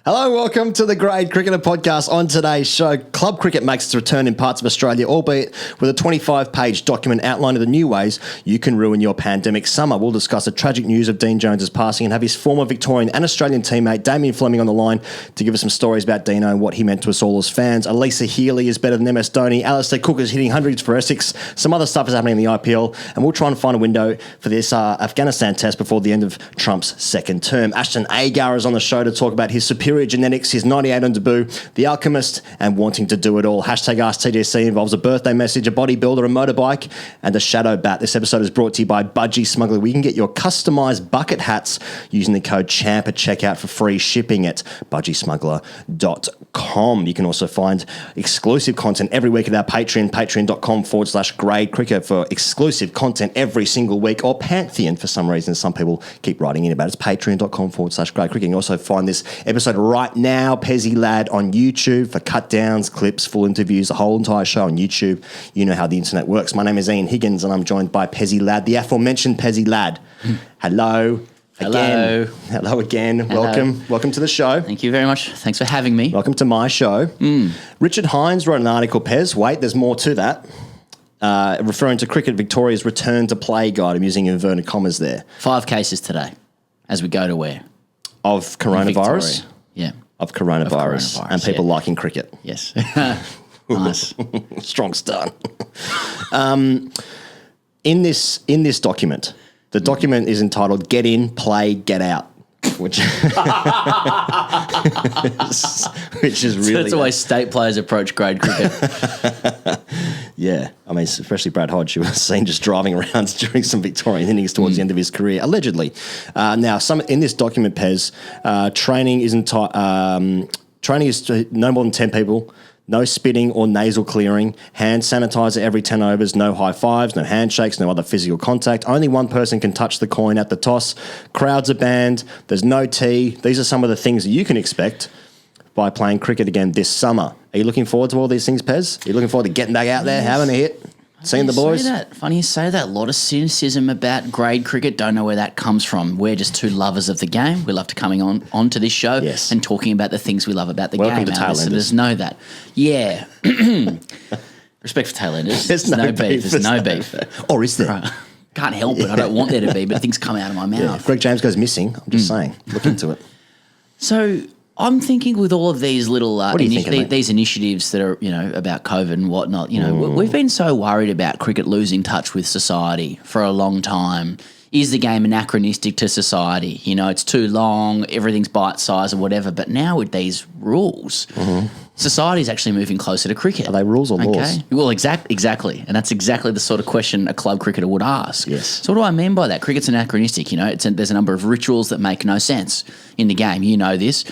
Hello, welcome to the Grade Cricketer Podcast. On today's show, club cricket makes its return in parts of Australia, albeit with a 25-page document outlining the new ways you can ruin your pandemic summer. We'll discuss the tragic news of Dean Jones's passing and have his former Victorian and Australian teammate Damien Fleming on the line to give us some stories about Deano and what he meant to us all as fans. Alyssa Healy is better than MS Dhoni. Alistair Cook is hitting hundreds for Essex. Some other stuff is happening in the IPL, and we'll try and find a window for this Afghanistan Test before the end of Trump's second term. Ashton Agar is on the show to talk about his superior genetics, his 98 on debut, the Alchemist, and wanting to do it all. Hashtag Ask TGC involves a birthday message, a bodybuilder, a motorbike, and a shadow bat. This episode is brought to you by Budgy Smuggler. We can get your customised bucket hats using the code CHAMP at checkout for free shipping at budgysmuggler.com. You can also find exclusive content every week at our Patreon, patreon.com/grade cricket for exclusive content every single week, or Pantheon for some reason. Some people keep writing in about it. It's patreon.com/grade cricket. You can also find this episode right now, Pezzy Lad, on YouTube for cut downs, clips, full interviews, the whole entire show on YouTube. You know how the internet works. My name is Ian Higgins and I'm joined by Pezzy Lad, the aforementioned Pezzy Lad. Hello. Again. Hello again. Hello. Welcome to the show. Thank you very much. Thanks for having me. Welcome to my show. Richard Hines wrote an article, Pez. Wait, there's more to that. Referring to Cricket Victoria's return to play guide. I'm using inverted commas there. 5 cases today as we go to where? Of coronavirus? Yeah. Of coronavirus and people liking cricket. Yes. Nice. Strong start. In this document, the document is entitled Get In, Play, Get Out. Which is really... That's the way state players approach grade cricket. Yeah. I mean, especially Brad Hodge, who was seen just driving around during some Victorian innings towards the end of his career, allegedly. Now, in this document, Pez, training is no more than 10 people. No spitting or nasal clearing, hand sanitizer every 10 overs, no high fives, no handshakes, no other physical contact. Only one person can touch the coin at the toss. Crowds are banned. There's no tea. These are some of the things that you can expect by playing cricket again this summer. Are you looking forward to all these things, Pez? Are you looking forward to getting back out there, having a hit, seeing the boys? Funny you say that. A lot of cynicism about grade cricket. Don't know where that comes from. We're just two lovers of the game. We love to coming onto this show and talking about the things we love about the Welcome game. To Tailenders. Listeners know that. Yeah. Respect for Tailenders. There's no beef. There's no beef. Or is there? Right. Can't help it. I don't want there to be, but things come out of my mouth. Yeah. Greg James goes missing. I'm just saying. Look into it. So I'm thinking with all of these little these initiatives that are, about COVID and whatnot, we've been so worried about cricket losing touch with society for a long time. Is the game anachronistic to society? It's too long, everything's bite-sized or whatever. But now with these rules, society is actually moving closer to cricket. Are they rules or laws? Well, exactly. And that's exactly the sort of question a club cricketer would ask. Yes. So what do I mean by that? Cricket's anachronistic. There's a number of rituals that make no sense in the game. You know this.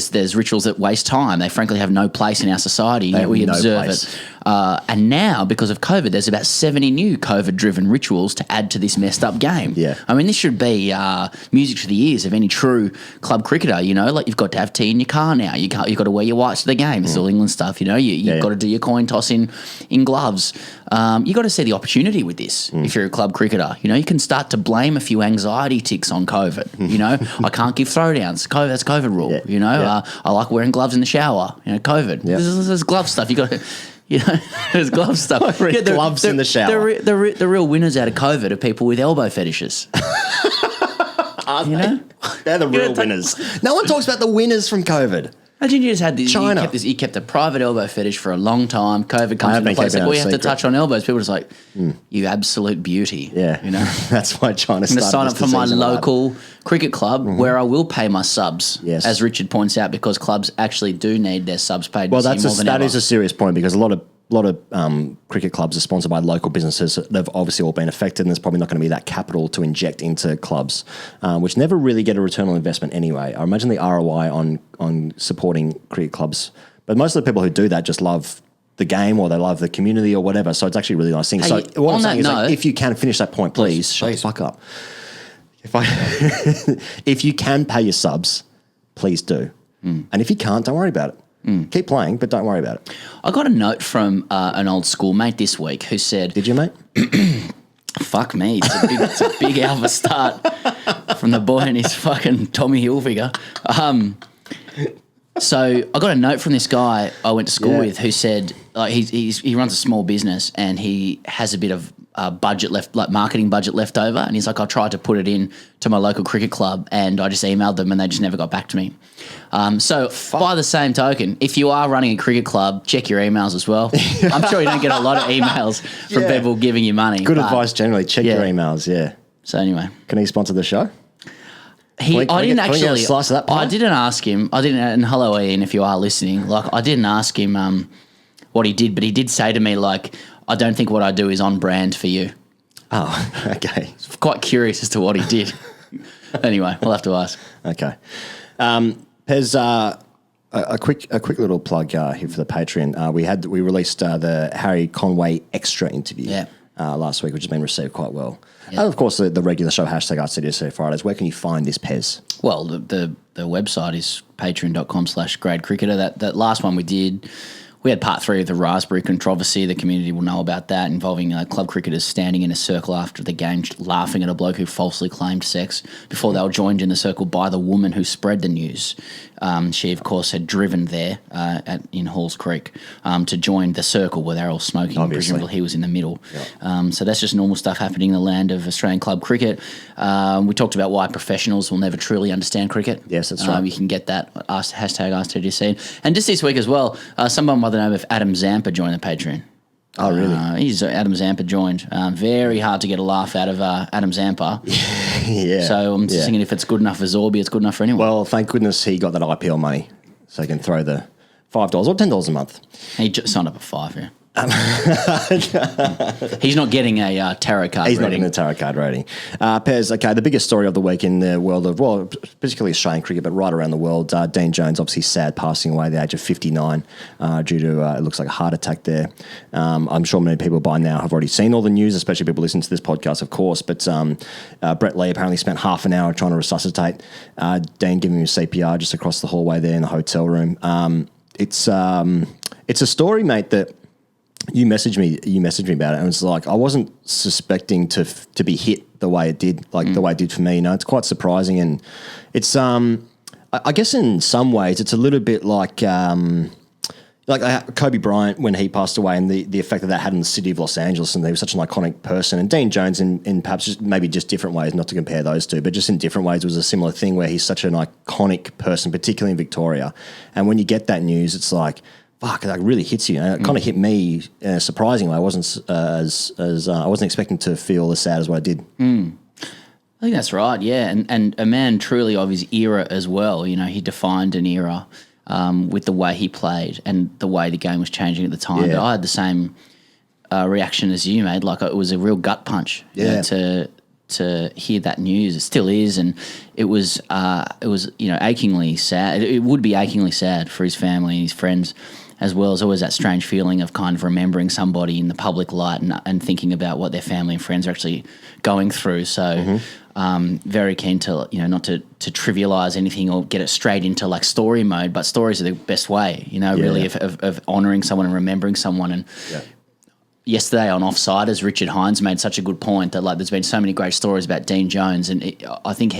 There's rituals that waste time. They frankly have no place in our society. We observe it. And now, because of COVID, there's about 70 new COVID-driven rituals to add to this messed up game. Yeah. I mean, this should be music to the ears of any true club cricketer. You've got to have tea in your car now. You've got to wear your whites to the game. It's all England stuff. You've got to do your coin toss in gloves. You've got to see the opportunity with this if you're a club cricketer. You can start to blame a few anxiety ticks on COVID. I can't give throwdowns. COVID, that's COVID rule. I like wearing gloves in the shower. COVID. Yeah. There's glove stuff. You got to... there's glove stuff. Gloves in the shower. The real winners out of COVID are people with elbow fetishes. Are they? They're the real winners. No one talks about the winners from COVID. Imagine you just had this. China. You kept a private elbow fetish for a long time. COVID comes into place. Like, we have to touch on elbows. People are just like, you absolute beauty. Yeah. That's why China started. I'm going to sign up for my local cricket club where I will pay my subs, as Richard points out, because clubs actually do need their subs paid. Well, that is a serious point because a lot of cricket clubs are sponsored by local businesses. They've obviously all been affected, and there's probably not going to be that capital to inject into clubs, which never really get a return on investment anyway. I imagine the ROI on supporting cricket clubs, but most of the people who do that just love the game or they love the community or whatever. So it's actually a really nice thing. Hey, so what I'm saying is, if you can finish that point, please shut the fuck up. If you can pay your subs, please do. And if you can't, don't worry about it. Keep playing, but don't worry about it. I got a note from an old schoolmate this week who said... Did you, mate? Fuck me. It's a big alpha start from the boy and his fucking Tommy Hilfiger. So I got a note from this guy I went to school with who said he runs a small business and he has a bit of budget left, like marketing budget left over, and he's like, I tried to put it in to my local cricket club and I just emailed them and they just never got back to me. So by the same token, if you are running a cricket club, check your emails as well. I'm sure you don't get a lot of emails from people giving you money. Good advice generally. Check your emails, So anyway. Can he sponsor the show? I didn't actually. Slice of that pie? I didn't ask him. I didn't. And hello, Ian, if you are listening. Like, I didn't ask him what he did, but he did say to me, like, I don't think what I do is on brand for you. Oh, okay. I was quite curious as to what he did. Anyway, we'll have to ask. Okay. There's a quick little plug here for the Patreon. We released the Harry Conway extra interview last week, which has been received quite well. And of course, the regular show, #RCDSC Fridays. Where can you find this, Pez? Well, the website is patreon.com/gradecricketer. That last one we did, we had part 3 of the raspberry controversy. The community will know about that, involving club cricketers standing in a circle after the game laughing at a bloke who falsely claimed sex before they were joined in the circle by the woman who spread the news. She, of course, had driven there in Halls Creek to join the circle where they're all smoking. Presumably he was in the middle. Yep. So that's just normal stuff happening in the land of Australian club cricket. We talked about why professionals will never truly understand cricket. Yes, that's right. You can get that, #AskTDC. And just this week as well, someone by the name of Adam Zampa joined the Patreon. Oh, really? Adam Zampa joined. Very hard to get a laugh out of Adam Zampa. Yeah. So I'm just thinking if it's good enough for Zorby, it's good enough for anyone. Well, thank goodness he got that IPL money so he can throw the $5 or $10 a month. He just signed up at $5, He's not getting a tarot card rating. He's not getting a tarot card rating. Pez, okay, the biggest story of the week in the world of, well, particularly Australian cricket, but right around the world, Dean Jones, obviously sad, passing away at the age of 59 due to, it looks like a heart attack there. I'm sure many people by now have already seen all the news, especially people listening to this podcast, of course, but Brett Lee apparently spent half an hour trying to resuscitate Dean, giving him CPR just across the hallway there in the hotel room. It's a story, mate, that you messaged me about it, and it's like I wasn't suspecting to be hit the way it did, the way it did for me. You know, it's quite surprising, and it's I guess in some ways it's a little bit like Kobe Bryant when he passed away, and the effect that had in the city of Los Angeles, and he was such an iconic person. And Dean Jones, in perhaps maybe just different ways, not to compare those two, but just in different ways, was a similar thing where he's such an iconic person, particularly in Victoria. And when you get that news, it's like, fuck, it really hits you. And it kind of hit me surprisingly. I wasn't I wasn't expecting to feel as sad as what I did. I think that's right, yeah. And a man truly of his era as well. You know, he defined an era with the way he played and the way the game was changing at the time. Yeah. But I had the same reaction as you made. Like, it was a real gut punch to hear that news. It still is, and it was achingly sad. It would be achingly sad for his family and his friends, as well as always that strange feeling of kind of remembering somebody in the public light and thinking about what their family and friends are actually going through. So very keen to, not to trivialise anything or get it straight into like story mode, but stories are the best way, really of honouring someone and remembering someone. And yesterday on Offsiders, Richard Hines made such a good point that there's been so many great stories about Dean Jones, and I think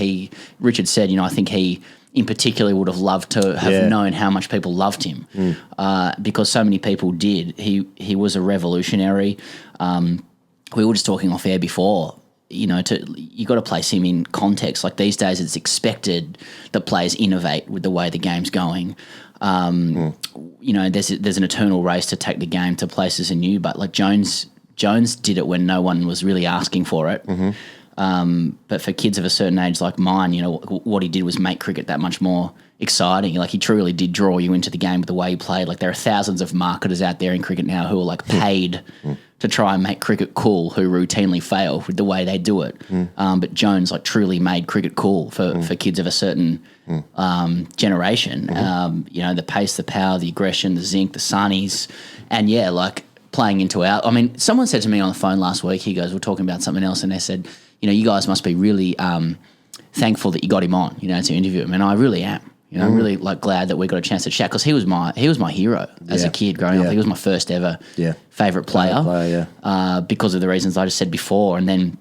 Richard said, I think he in particular would have loved to have known how much people loved him because so many people did. He was a revolutionary. We were just talking off air before, you got to place him in context. Like these days it's expected that players innovate with the way the game's going. There's an eternal race to take the game to places anew, but like Jones did it when no one was really asking for it. But for kids of a certain age like mine, what he did was make cricket that much more exciting. Like he truly did draw you into the game with the way he played. Like there are thousands of marketers out there in cricket now who are like paid to try and make cricket cool, who routinely fail with the way they do it. But Jones truly made cricket cool for kids of a certain generation. The pace, the power, the aggression, the zinc, the sunnies, and playing into our. I mean, someone said to me on the phone last week. He goes, "We're talking about something else," and they said, "You guys must be really thankful that you got him on, to interview him." And I really am. I'm really glad that we got a chance to chat because he was my hero as a kid growing up. He was my first ever favourite player, because of the reasons I just said before. And then,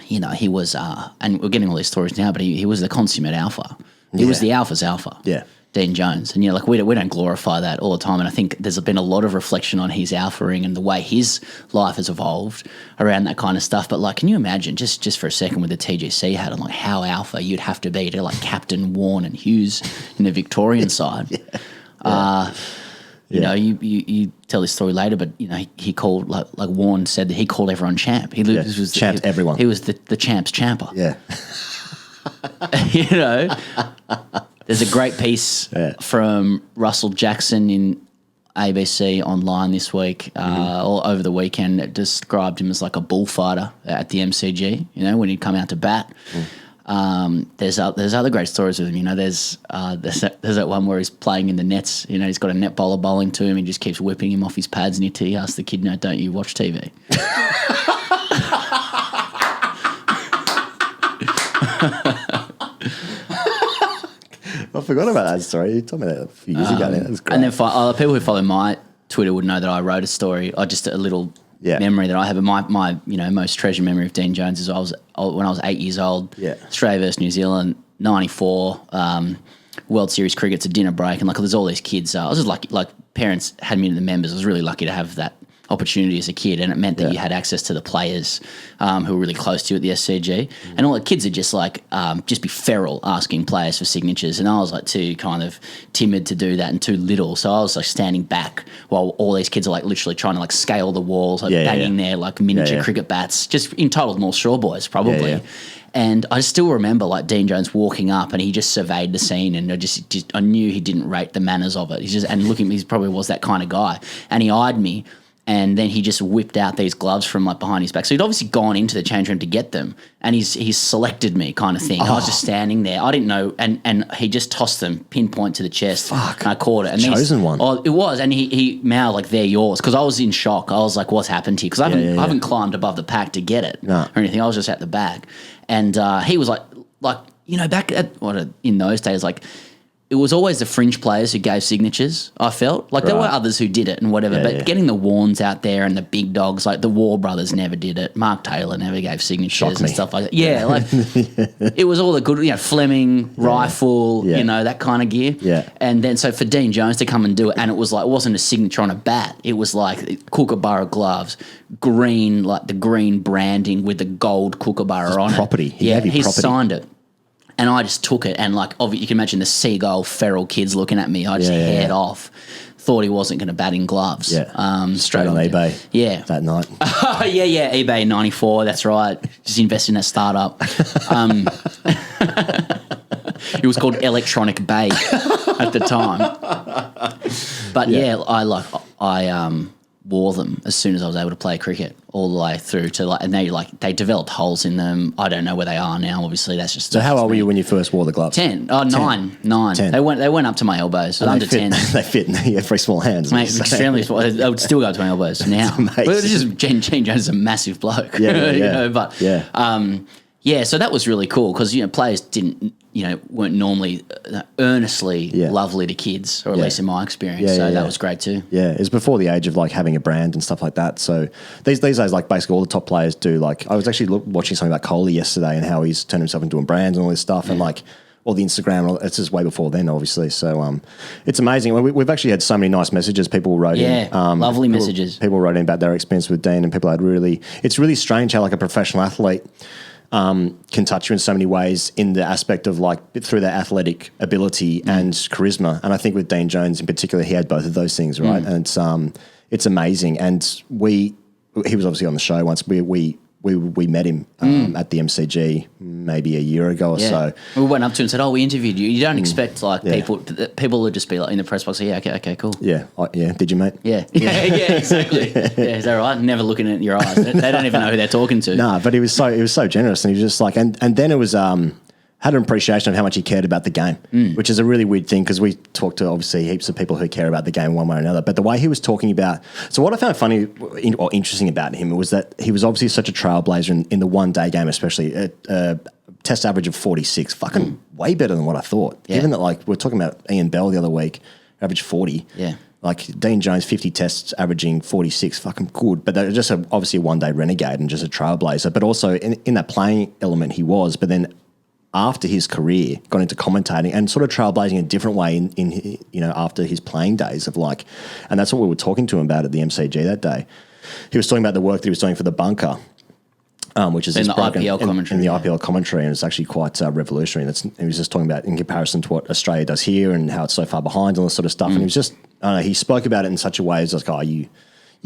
he was, and we're getting all these stories now, but he was the consummate alpha. He was the alpha's alpha. Yeah. Dean Jones. And, like we don't glorify that all the time. And I think there's been a lot of reflection on his alphaing and the way his life has evolved around that kind of stuff. But, like, can you imagine just for a second with the TGC hat on, like, how alpha you'd have to be to, like, captain Warne and Hughes in the Victorian side? You know, you tell this story later, but, you know, he called, like Warne said that he called everyone champ. He was champed everyone. He was the champ's champer. Yeah. You know, there's a great piece from Russell Jackson in ABC Online this week, or over the weekend, that described him as like a bullfighter at the MCG, you know, when he'd come out to bat. There's other great stories with him. You know, there's that one where he's playing in the nets. You know, he's got a net bowler bowling to him. He just keeps whipping him off his pads, and he asks the kid, "No, don't you watch TV?" I forgot about that story. You told me that a few years ago. That was great. And then people who follow my Twitter would know that I wrote a story, or just a little memory that I have. My most treasured memory of Dean Jones is when I was 8 years old. Yeah. Australia versus New Zealand, 94. World Series cricket's a dinner break, and like there's all these kids. I was just lucky, like parents had me into the members. I was really lucky to have that opportunity as a kid, and it meant that you had access to the players who were really close to you at the SCG, and all the kids would just like just be feral asking players for signatures, and I was like too kind of timid to do that and too little, so I was like standing back while all these kids are like literally trying to like scale the walls, like banging their like miniature cricket bats, just entitled North Shore boys probably. Yeah. And I still remember like Dean Jones walking up, and he just surveyed the scene, and I knew he didn't rate the manners of it. He probably was that kind of guy, and he eyed me. And then he just whipped out these gloves from like behind his back. So he'd obviously gone into the change room to get them, and he's selected me kind of thing. I was just standing there. I didn't know, and he just tossed them pinpoint to the chest. Fuck. And I caught it. And chosen one. Oh, it was. And he mouthed like, "They're yours," because I was in shock. I was like, "What's happened here?" Because I haven't climbed above the pack to get it or anything. I was just at the back, and he was like you know, back at in those days, like. It was always the fringe players who gave signatures, I felt. Like, there were others who did it and whatever, but getting the Warnes out there and the big dogs, like the War brothers never did it. Mark Taylor never gave signatures and stuff like that. Yeah, like, it was all the good, you know, Fleming, Rifle, you know, that kind of gear. Yeah. And then, so for Dean Jones to come and do it, and it was like, it wasn't a signature on a bat. It was like Kookaburra gloves, green, like the green branding with the gold Kookaburra on property. it. He signed it. And I just took it, and like, you can imagine the seagull feral kids looking at me. I just haired off, thought he wasn't going to bat in gloves. Yeah, straight on eBay. Yeah, that night. eBay 94. That's right. Just invested in that startup. It was called Electronic Bay at the time. But I wore them as soon as I was able to play cricket, all the way through to like, and they developed holes in them. I don't know where they are now. Obviously, that's just. So how old were you when you first wore the gloves? 10. Oh, 9. 9. 10. They went up to my elbows. So under 10. They fit. You have very small hands. Mate, extremely small. They would still go up to my elbows now. But it's just Gene Jones is a massive bloke. Yeah. You know, but so that was really cool because, you know, players weren't normally earnestly lovely to kids, or at least in my experience. That was great too. Yeah, it was before the age of like having a brand and stuff like that. So these days, like basically all the top players do. Like I was actually watching something about Kohli yesterday and how he's turned himself into a brand and all this stuff, and like all the Instagram. It's just way before then, obviously. So it's amazing. We've actually had so many nice messages. People wrote in, lovely messages. People wrote in about their experience with Dean, and people had really. It's really strange how like a professional athlete. Can touch you in so many ways in the aspect of like through their athletic ability and charisma. And I think with Dean Jones in particular, he had both of those things, right? And it's amazing. And he was obviously on the show once. We met him at the MCG maybe a year ago or so. We went up to him and said, "Oh, we interviewed you." You don't expect like people would just be like in the press box, okay, cool. Yeah, did you, mate? Yeah, exactly. Is that right? Never looking at your eyes. They don't even know who they're talking to. No, but he was so generous, and he was just like, and then it was had an appreciation of how much he cared about the game, which is a really weird thing because we talked to obviously heaps of people who care about the game one way or another. But the way he was talking about, so what I found funny or interesting about him was that he was obviously such a trailblazer in the one day game, especially a test average of 46, fucking way better than what I thought. Yeah. Even that, like we were talking about Ian Bell the other week, average 40. Yeah. Like Dean Jones, 50 tests, averaging 46, fucking good. But they're just obviously a one day renegade and just a trailblazer. But also in that playing element he was, but then after his career got into commentating and sort of trailblazing a different way in after his playing days of like, and that's what we were talking to him about at the MCG that day. He was talking about the work that he was doing for the Bunker, which is in the IPL commentary. In the IPL commentary, and it's actually quite revolutionary. He was just talking about in comparison to what Australia does here and how it's so far behind and all this sort of stuff. And he was just, I don't know, he spoke about it in such a way as like, oh, you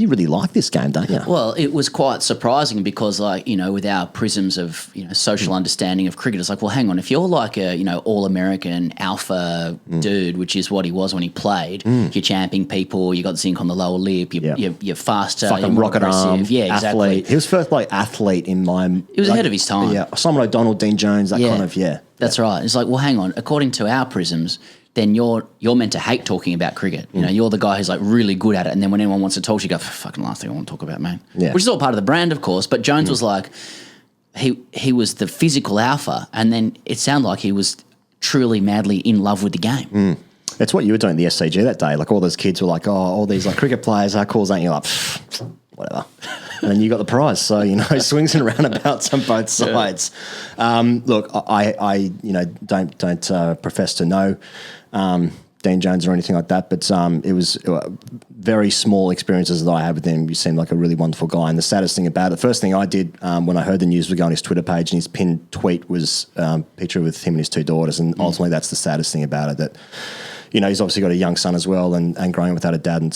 really like this game, don't you? Well, it was quite surprising because, like, with our prisms of, social understanding of cricket, it's like, well, hang on, if you're like a, all-American alpha dude, which is what he was when he played, you're champing people, you got zinc on the lower lip, you're faster, fucking you're more rocket aggressive. arm, yeah, exactly. Athlete. He was first like athlete in my. He was ahead of his time. Yeah, Simon O'Donnell, Dean Jones, that kind of That's right. It's like, well, hang on, according to our prisms, then you're meant to hate talking about cricket. You're the guy who's like really good at it, and then when anyone wants to talk to you, go, fucking last thing I want to talk about, man. Yeah. Which is all part of the brand, of course. But Jones was like, he was the physical alpha, and then it sounded like he was truly madly in love with the game. It's what you were doing at the SCG that day. Like all those kids were like, oh, all these like cricket players, how cool is that? And you're like, whatever. And then you got the prize. So, swings and roundabouts on both sides. Look, I don't profess to know Dean Jones or anything like that, but it was very small experiences that I had with him. You seemed like a really wonderful guy. And the saddest thing about it, the first thing I did when I heard the news was go on his Twitter page, and his pinned tweet was a picture with him and his two daughters. And ultimately that's the saddest thing about it, that he's obviously got a young son as well, and growing without a dad, and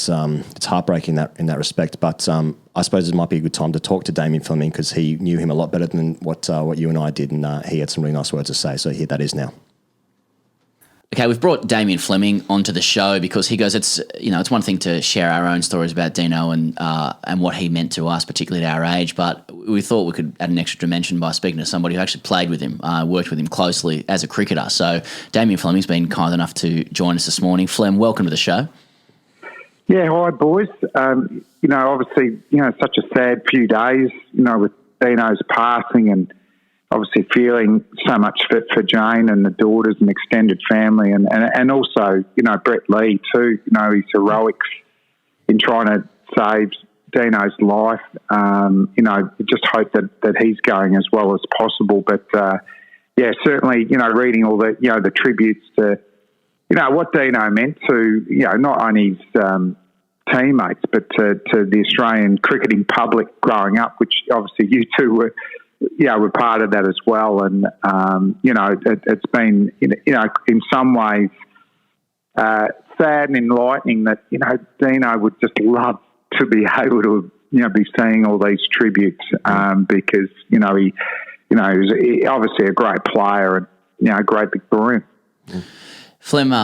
it's heartbreaking in that respect. But I suppose it might be a good time to talk to Damien Fleming, because he knew him a lot better than what you and I did, and he had some really nice words to say. So here that is now. Okay, we've brought Damien Fleming onto the show because he goes, it's one thing to share our own stories about Deano and what he meant to us, particularly at our age, but we thought we could add an extra dimension by speaking to somebody who actually played with him, worked with him closely as a cricketer. So Damien Fleming's been kind enough to join us this morning. Flem, welcome to the show. Yeah, hi boys. Obviously, such a sad few days, with Deano's passing, and obviously feeling so much for Jane and the daughters and extended family, and also, Brett Lee too, his heroics in trying to save Deano's life. Just hope that he's going as well as possible. But, certainly, reading all the tributes to, what Deano meant to, not only his teammates, but to the Australian cricketing public growing up, which obviously you two were part of that as well. And, it's been, in some ways sad and enlightening that, Deano would just love to be able to, be seeing all these tributes because, he was obviously a great player and, a great Victorian. Flem,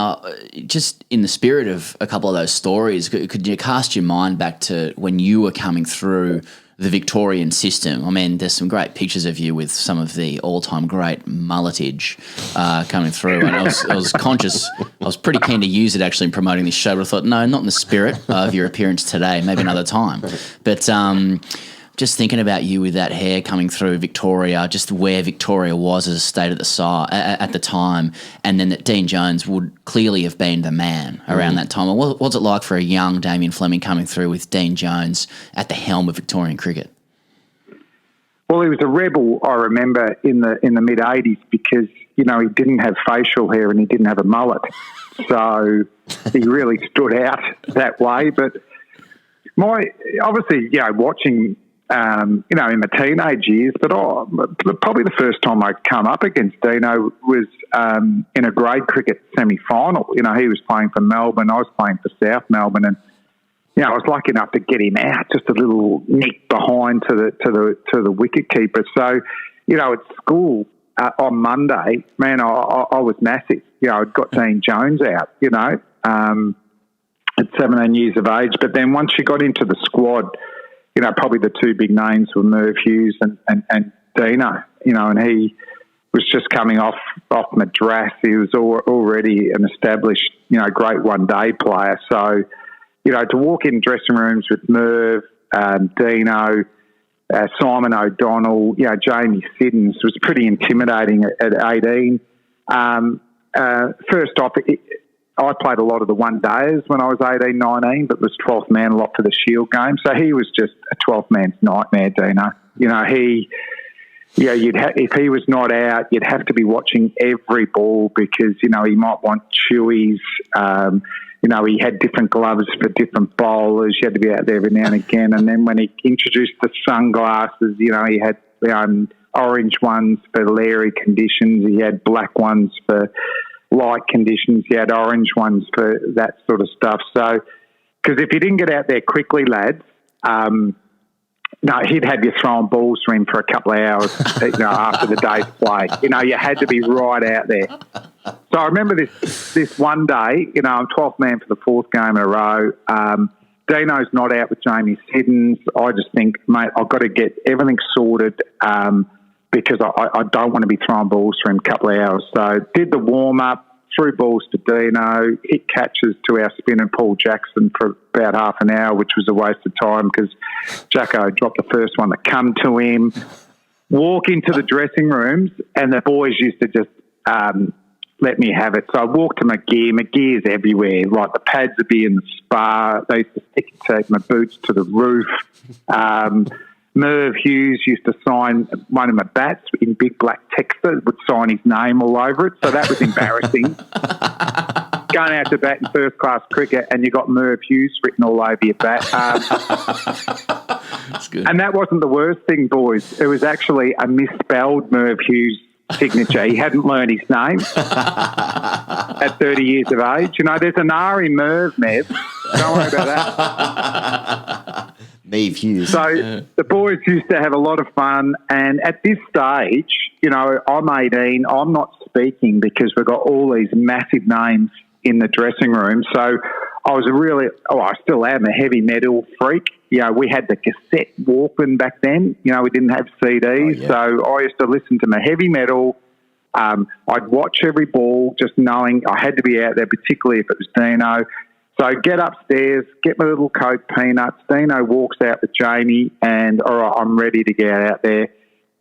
just in the spirit of a couple of those stories, could you cast your mind back to when you were coming through the Victorian system? I mean, there's some great pictures of you with some of the all-time great mulletage coming through, and I was conscious. I was pretty keen to use it actually in promoting this show, but I thought, no, not in the spirit of your appearance today. Maybe another time. But just thinking about you with that hair coming through Victoria, just where Victoria was as a state at the time, and then that Dean Jones would clearly have been the man around that time. What was it like for a young Damien Fleming coming through with Dean Jones at the helm of Victorian cricket? Well, he was a rebel, I remember, in the mid-'80s because, he didn't have facial hair and he didn't have a mullet. So he really stood out that way. But obviously, watching in my teenage years, but probably the first time I come up against Deano was in a grade cricket semi-final. He was playing for Melbourne, I was playing for South Melbourne, and I was lucky enough to get him out, just a little nick behind to the wicket keeper. So, at school on Monday, man, I was massive. I'd got Dean Jones out, at 17 years of age. But then once you got into the squad, probably the two big names were Merv Hughes and Deano, and he was just coming off Madras. He was already an established, great one-day player. So, to walk in dressing rooms with Merv, Deano, Simon O'Donnell, Jamie Siddons was pretty intimidating at 18. First off, I played a lot of the one-dayers when I was 18, 19, but was 12th man a lot for the Shield game. So he was just a 12th man's nightmare, Deano. if he was not out, you'd have to be watching every ball because, he might want chewies. He had different gloves for different bowlers. You had to be out there every now and again. And then when he introduced the sunglasses, he had orange ones for Larry conditions. He had black ones for light conditions. He had orange ones for that sort of stuff. So, because if you didn't get out there quickly, lads, he'd have you throwing balls to him for a couple of hours, after the day's play. You had to be right out there. So I remember this one day, I'm 12th man for the fourth game in a row. Deano's not out with Jamie Siddons. I just think, mate, I've got to get everything sorted because I don't want to be throwing balls for him a couple of hours. So did the warm-up, threw balls to Deano, hit catches to our spinner Paul Jackson for about half an hour, which was a waste of time because Jacko dropped the first one that come to him. Walk into the dressing rooms and the boys used to just let me have it. So I walked to McGear's everywhere. Like the pads would be in the spa. They used to take my boots to the roof. Merv Hughes used to sign one of my bats in big black texture, would sign his name all over it. So that was embarrassing. Going out to bat in first class cricket and you got Merv Hughes written all over your bat. That's good. And that wasn't the worst thing, boys. It was actually a misspelled Merv Hughes signature. He hadn't learned his name at 30 years of age. There's an R in Merv, Mev. Don't worry about that. Mev Hughes. So the boys used to have a lot of fun. And at this stage, I'm 18. I'm not speaking because we've got all these massive names in the dressing room. So I was I still am a heavy metal freak. We had the cassette Walkman back then. We didn't have CDs. So I used to listen to my heavy metal. I'd watch every ball just knowing I had to be out there, particularly if it was Deano. So I get upstairs, get my little Coke peanuts. Deano walks out with Jamie and, all right, I'm ready to get out there.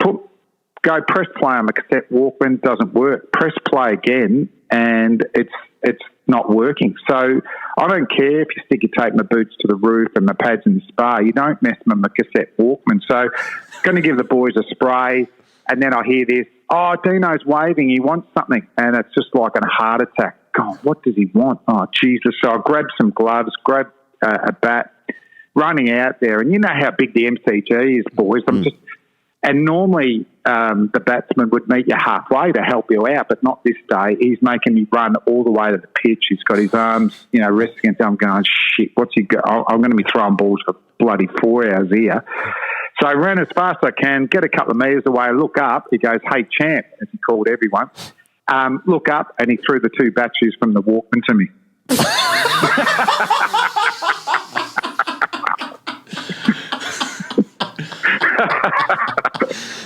Go press play on the cassette Walkman, doesn't work. Press play again and it's not working. So I don't care if you stick your tape in the boots to the roof and the pads in the spa. You don't mess with my cassette Walkman. So going to give the boys a spray and then I hear this, Deano's waving, he wants something. And it's just like a heart attack. God, what does he want? Oh, Jesus. So I grabbed some gloves, grabbed a bat, running out there. And you know how big the MCG is, boys. And normally the batsman would meet you halfway to help you out, but not this day. He's making me run all the way to the pitch. He's got his arms, resting against. I'm going, shit, what's he got? I'm going to be throwing balls for bloody 4 hours here. So I ran as fast as I can, get a couple of metres away, look up. He goes, hey, champ, as he called everyone. Look up, and he threw the 2 batteries from the Walkman to me.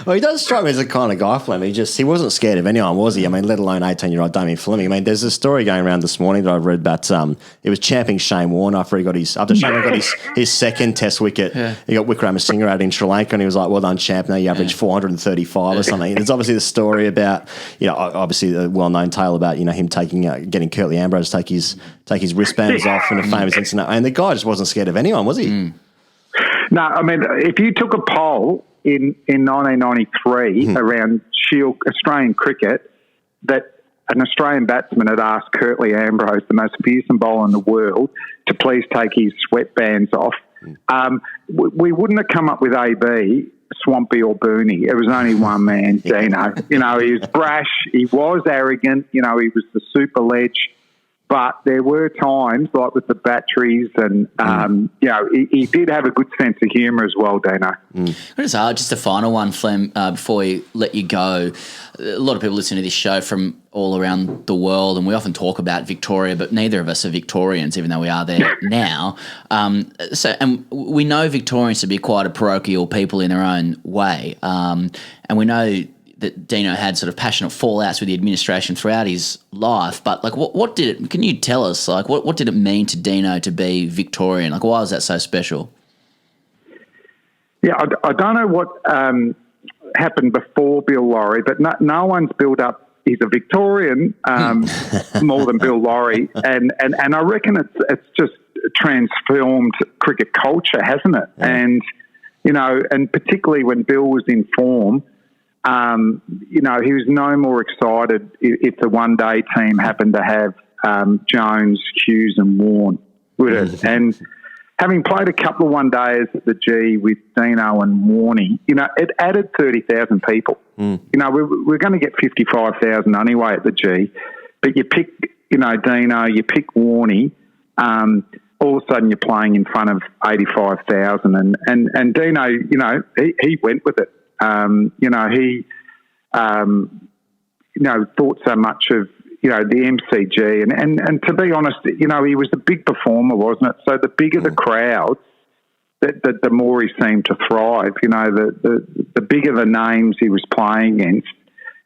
Well, he does strike me as the kind of guy, Fleming. He wasn't scared of anyone, was he? I mean, let alone 18-year-old Damien Fleming. I mean, there's a story going around this morning that I read about. It was champing Shane Warne after Shane got his second Test wicket. Yeah. He got Wickramasinghe out in Sri Lanka, and he was like, "Well done, champ." Now you average 435 or something. There's obviously the story about, obviously the well-known tale about him getting Curtly Ambrose to take his wristbands off in a famous incident, and the guy just wasn't scared of anyone, was he? Mm. No, I mean, if you took a poll in 1993 around Shield Australian cricket, that an Australian batsman had asked Curtly Ambrose, the most fearsome bowler in the world, to please take his sweatbands off, we wouldn't have come up with AB, Swampy or Booney. It was only one man, Deano. He was brash, he was arrogant, he was the super ledge. But there were times, like with the batteries, and he did have a good sense of humour as well, Deano. Just a final one, Flem, before we let you go. A lot of people listen to this show from all around the world, and we often talk about Victoria, but neither of us are Victorians, even though we are there now. And we know Victorians to be quite a parochial people in their own way, and we know that Deano had sort of passionate fallouts with the administration throughout his life, but can you tell us, what did it mean to Deano to be Victorian? Why was that so special? Yeah, I don't know what happened before Bill Laurie, but no one's built up. He's a Victorian more than Bill Laurie, and I reckon it's just transformed cricket culture, hasn't it? Yeah. And and particularly when Bill was in form. you know, he was no more excited if the one-day team happened to have Jones, Hughes and Warne with it. And having played a couple of one-days at the G with Deano and Warney, you know, it added 30,000 people. You know, we're going to get 55,000 anyway at the G, but you pick, you know, Deano, you pick Warney, all of a sudden you're playing in front of 85,000. And Deano, you know, he went with it. You know, he, you know, thought so much of, you know, the MCG. And to be honest, you know, he was a big performer, wasn't it? So the bigger the crowds, the more he seemed to thrive. You know, the bigger the names he was playing against,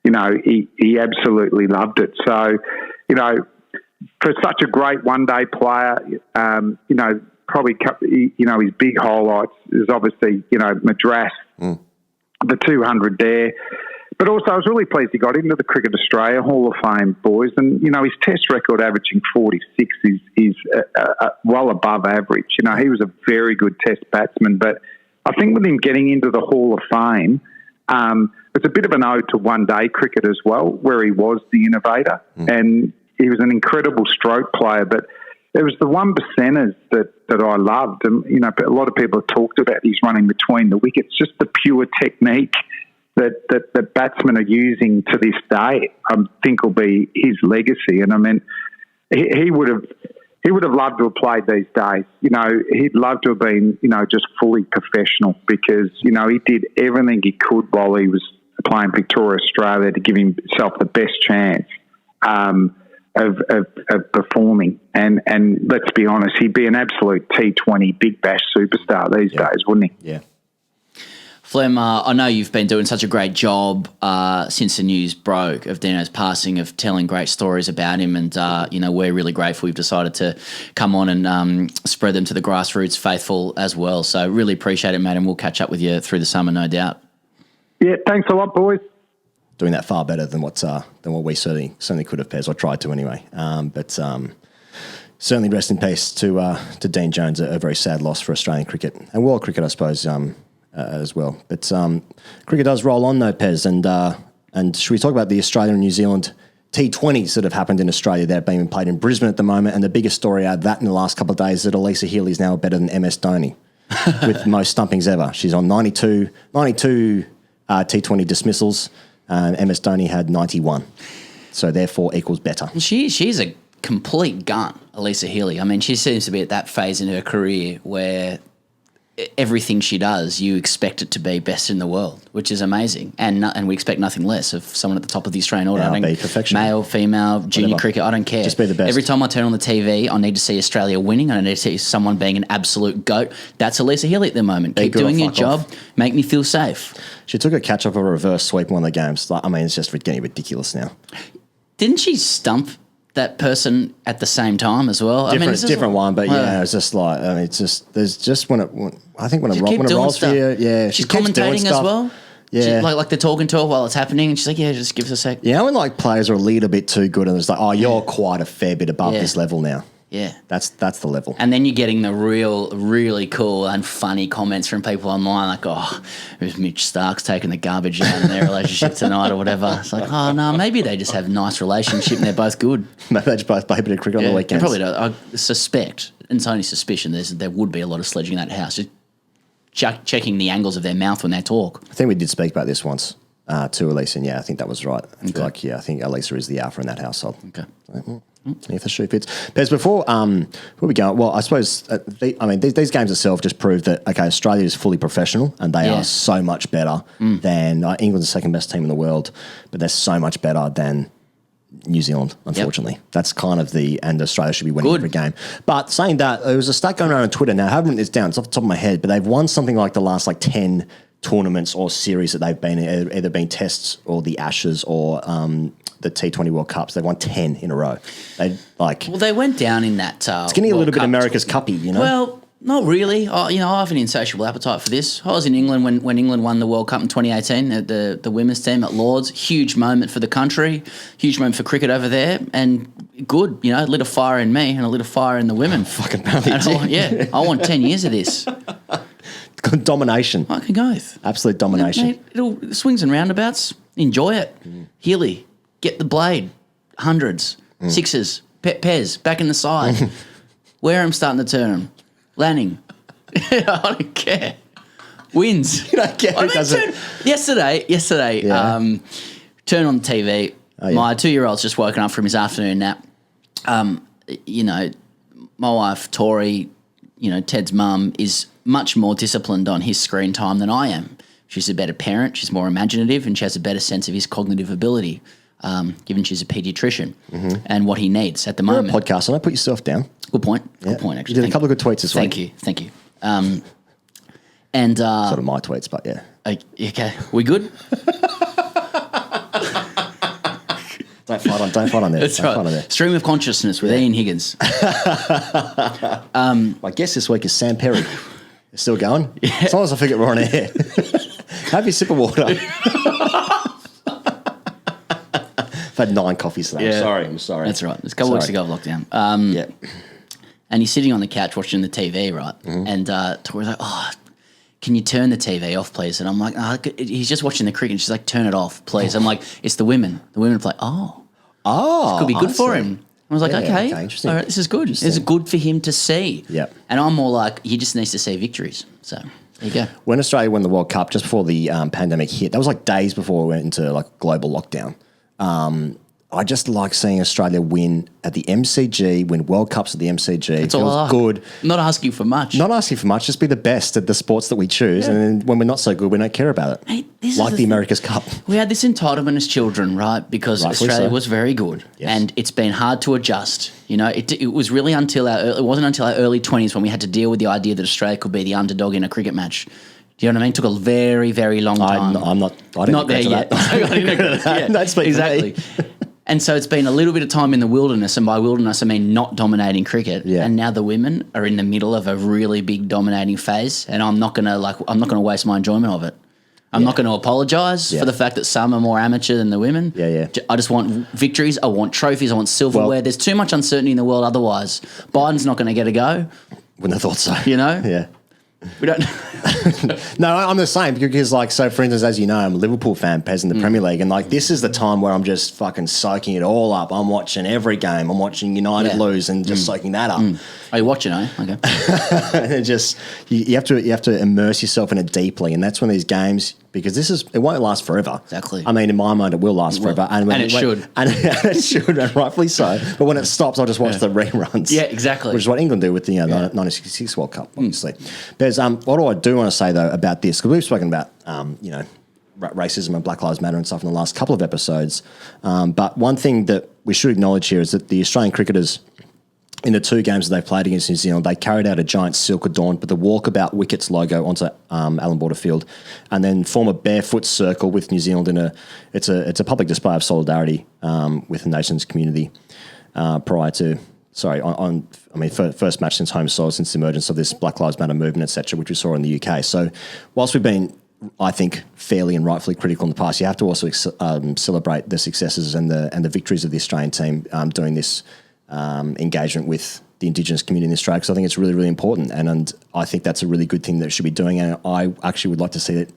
you know, he absolutely loved it. So, you know, for such a great one-day player, you know, probably, you know, his big highlights is obviously, you know, Madras, the 200 there. But also I was really pleased he got into the Cricket Australia Hall of Fame, boys. And, you know, his test record averaging 46 is well above average. You know, he was a very good test batsman. But I think with him getting into the Hall of Fame, it's a bit of an ode to one-day cricket as well, where he was the innovator. And he was an incredible stroke player. But it was the 1%ers that I loved. And, you know, a lot of people have talked about his running between the wickets, just the pure technique that batsmen are using to this day, I think will be his legacy. And I mean, he would have loved to have played these days. You know, he'd love to have been, you know, just fully professional because, you know, he did everything he could while he was playing Victoria, Australia to give himself the best chance of performing. And let's be honest, he'd be an absolute T20 Big Bash superstar these days, wouldn't he? Yeah. Flem, I know you've been doing such a great job since the news broke of Deano's passing, of telling great stories about him, and you know, we're really grateful you've decided to come on and spread them to the grassroots faithful as well. So really appreciate it, mate, and we'll catch up with you through the summer, no doubt. Yeah, thanks a lot, boys. Doing that far better than what we certainly could have, Pez, or tried to anyway. But certainly rest in peace to Dean Jones, a very sad loss for Australian cricket and world cricket, I suppose. As well. But cricket does roll on though, Pez, and should we talk about the Australia and New Zealand T20s that have happened in Australia that have been played in Brisbane at the moment, and the biggest story out of that in the last couple of days is that Alyssa Healy is now better than MS Dhoni with most stumpings ever. She's on 92 T20 dismissals, and MS Dhoni had 91. So therefore equals better. She's a complete gun, Alyssa Healy. I mean, she seems to be at that phase in her career where everything she does, you expect it to be best in the world, which is amazing. And we expect nothing less of someone at the top of the Australian order. Be perfection. Male, female, junior cricket, I don't care. Just be the best. Every time I turn on the TV, I need to see Australia winning. I need to see someone being an absolute GOAT. That's Alyssa Healy at the moment. Keep doing your job. Make me feel safe. She took a catch-up of a reverse sweep in one of the games. I mean, it's just getting ridiculous now. Didn't she stump that person at the same time as well? Different one, but yeah, it's just like, I mean, it's just, there's just when it rolls for you, yeah. She's commentating as well. Yeah. Like they're talking to her while it's happening, and she's like, yeah, just give us a sec. Yeah, when like players are a little bit too good and it's like, oh, you're quite a fair bit above this level now. Yeah. That's the level. And then you're getting the really cool and funny comments from people online like, oh, it was Mitch Stark's taking the garbage out in their relationship tonight or whatever. It's like, oh, no, maybe they just have a nice relationship and they're both good. Maybe they just both play a bit of cricket on the weekends. They probably don't. I suspect, and it's only suspicion, there would be a lot of sledging in that house, just checking the angles of their mouth when they talk. I think we did speak about this once to Alyssa, and I think that was right. I think Alyssa is the alpha in that household. Okay. If the shoe fits. Pez, before we go, well, I suppose, these games itself just prove that, okay, Australia is fully professional and they are so much better than England's the second best team in the world, but they're so much better than New Zealand, unfortunately. Yep. That's kind of and Australia should be winning every game. But saying that, there was a stat going around on Twitter. Now, I haven't written this down, it's off the top of my head, but they've won something like the last 10 tournaments or series that they've been in, either been Tests or the Ashes or the T20 World Cups. They've won 10 in a row. They went down in that it's getting a little bit America's Cuppy, you know? Well, not really. I have an insatiable appetite for this. I was in England when England won the World Cup in 2018, the women's team at Lords. Huge moment for the country, huge moment for cricket over there, and good, it lit a fire in me and it lit a fire in the women. Fucking apparently I want 10 years of this. Domination. Fucking oath. Absolute domination. Mate, it'll swings and roundabouts. Enjoy it. Healy, get the blade. Hundreds. Sixes. Pez, back in the side. Wareham starting to turn them. Lanning. I don't care. Wins. You don't care who does it. Yesterday, turn on the TV. Oh, yeah. My 2-year-old's just woken up from his afternoon nap. You know, my wife, Tori, you know, Ted's mum, is much more disciplined on his screen time than I am. She's a better parent, she's more imaginative, and she has a better sense of his cognitive ability, given she's a paediatrician and what he needs at the You're moment. a podcast, don't put yourself down. Good point. Good point, actually. You did a couple of good tweets this week. Thank you. And Sort of my tweets, but yeah. Okay, we good? Don't fight on there. That's right. Stream of consciousness with Ian Higgins. My guest this week is Sam Perry. It's still going? Yeah. As long as I forget we're on air. Have your sip of water. I've had 9 coffees today. Yeah. I'm sorry. That's right. There's a couple weeks to go of lockdown. Yeah. And he's sitting on the couch watching the TV, right? And Tori's like, oh, can you turn the TV off, please? And I'm like, he's just watching the cricket. And she's like, turn it off, please. I'm like, it's the women. The women play, this could be good for him. I was like, okay, interesting. all right, this is good. This is good for him to see. Yep. And I'm more like, he just needs to see victories. So there you go. When Australia won the World Cup, just before the pandemic hit, that was like days before we went into like global lockdown. I just like seeing Australia win at the MCG, win World Cups at the MCG. It's all good. Not asking for much. Not asking for much. Just be the best at the sports that we choose. And then when we're not so good, we don't care about it. Mate, this like is the America's Cup. We had this entitlement as children, right? Because Rightfully Australia so. was very good, Yes. and it's been hard to adjust. You know, it was really it wasn't until our early 20s when we had to deal with the idea that Australia could be the underdog in a cricket match. Do you know what I mean? It took a very, very long time. I didn't Not there yet. Don't speak for me. Exactly. And so it's been a little bit of time in the wilderness, and by wilderness I mean not dominating cricket. Yeah. And now the women are in the middle of a really big dominating phase, and I'm not gonna waste my enjoyment of it. I'm not going to apologise for the fact that some are more amateur than the women. Yeah. I just want victories. I want trophies. I want silverware. Well, there's too much uncertainty in the world otherwise. Biden's not going to get a go. Wouldn't have thought so. You know? Yeah. We don't. No, I'm the same because, like, so for instance, as you know, I'm a Liverpool fan, Pez in the Premier League, and like this is the time where I'm just fucking soaking it all up. I'm watching every game. I'm watching United lose and just soaking that up. Are you watching? Okay. And it just you have to immerse yourself in it deeply, and that's when these games, because it won't last forever. Exactly. I mean, in my mind, it will last forever, and it should, and it should, and rightfully so. But when it stops, I'll just watch the reruns. Yeah, exactly. Which is what England do with the 1966 World Cup, obviously. There's what I do want to say though about this, because we've spoken about racism and Black Lives Matter and stuff in the last couple of episodes. But one thing that we should acknowledge here is that the Australian cricketers, in the 2 games that they've played against New Zealand, they carried out a giant silk adorned with the Walkabout Wickets logo onto Allan Border Field, and then form a barefoot circle with New Zealand it's a public display of solidarity with the nation's community prior to. First match since home soil, since the emergence of this Black Lives Matter movement, etc., which we saw in the UK. So, whilst we've been, I think, fairly and rightfully critical in the past, you have to also celebrate the successes and the victories of the Australian team doing this engagement with the Indigenous community in Australia, because I think it's really, really important, and I think that's a really good thing that it should be doing, and I actually would like to see it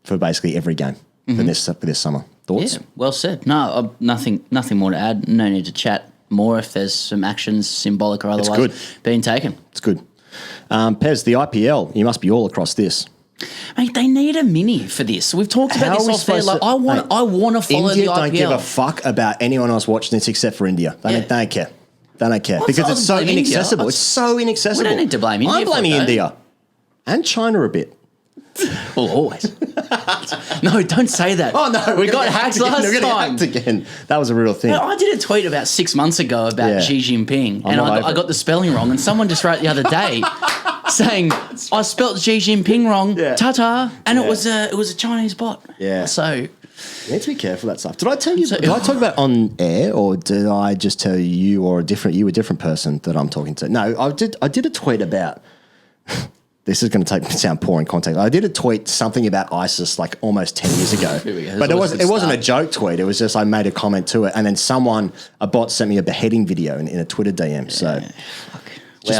for basically every game for this summer. Thoughts? Yeah, well said. No, nothing more to add. No need to chat more if there's some actions, symbolic or otherwise, being taken. It's good. Pez, the IPL, you must be all across this. Mate, they need a mini for this. We've talked about this off air. Like, I want to follow India the IPL. don't give a fuck about anyone else watching this except for India. They don't care. They don't care because it's so inaccessible. It's so inaccessible. We don't need to blame India. I'm blaming India and China a bit. Well, always. No, don't say that. Oh, no. We got hacked last time. Hacked again. That was a real thing. I did a tweet about 6 months ago about Xi Jinping, and I got the spelling wrong, and someone just wrote the other day saying, I spelt Xi Jinping wrong, ta-ta, and it was a Chinese bot. Yeah. So you need to be careful of that stuff. Did I tell you? Did I talk about it on air, or did I just tell you a different person that I'm talking to? No, I did a tweet about. This is going to sound poor in context. I did a tweet something about ISIS like almost 10 years ago, but it wasn't a joke tweet. It was just I made a comment to it, and then a bot sent me a beheading video in a Twitter DM. So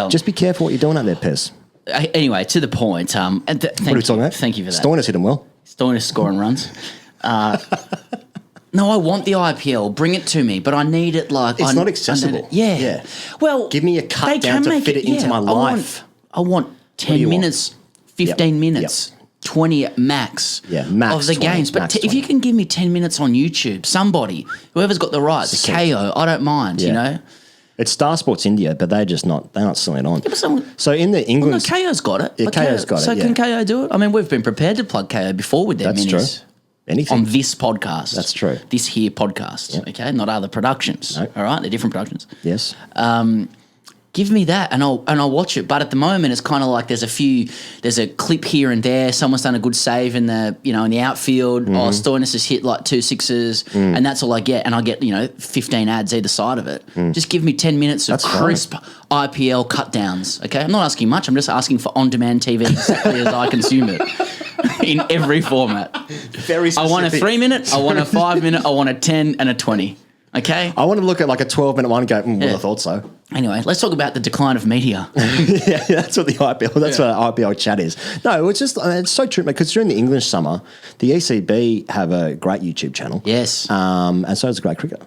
just be careful what you're doing out there, Pez. Anyway, to the point. What are we talking about? Thank you for that. Stoinis hit him well. Stoinis scoring runs. No, I want the IPL. Bring it to me, but I need it like... It's not accessible. Yeah. Well... Give me a cut down to fit it into my life. I want 10 minutes, 15 minutes, 20 max, max of the 20, games. But if you can give me 10 minutes on YouTube, somebody, whoever's got the rights, KO, I don't mind, you know? It's Star Sports India, but they're not selling it on. So in the England... Well, no, KO's got it. Yeah, KO's got it, So can KO do it? I mean, we've been prepared to plug KO before with their minis. That's true. Anything. On this podcast. That's true. This here podcast, okay? Not other productions, all right? They're different productions. Yes. Give me that and I'll watch it. But at the moment, it's kind of like there's a clip here and there. Someone's done a good save in the outfield. Mm-hmm. Stoinis has hit like 2 sixes, and that's all I get. And I get 15 ads either side of it. Just give me 10 minutes of crisp IPL cut downs. Okay, I'm not asking much. I'm just asking for on-demand TV exactly as I consume it. In every format. Very specific. I want a 3 minute, I want a 5 minute, I want a 10 and a 20. Okay? I want to look at like a 12-minute one and go, well, I thought so. Anyway, let's talk about the decline of media. Yeah, that's what the IPL, what IPL chat is. No, it's just, it's so true, because during the English summer, the ECB have a great YouTube channel. Yes. And so does a great cricketer.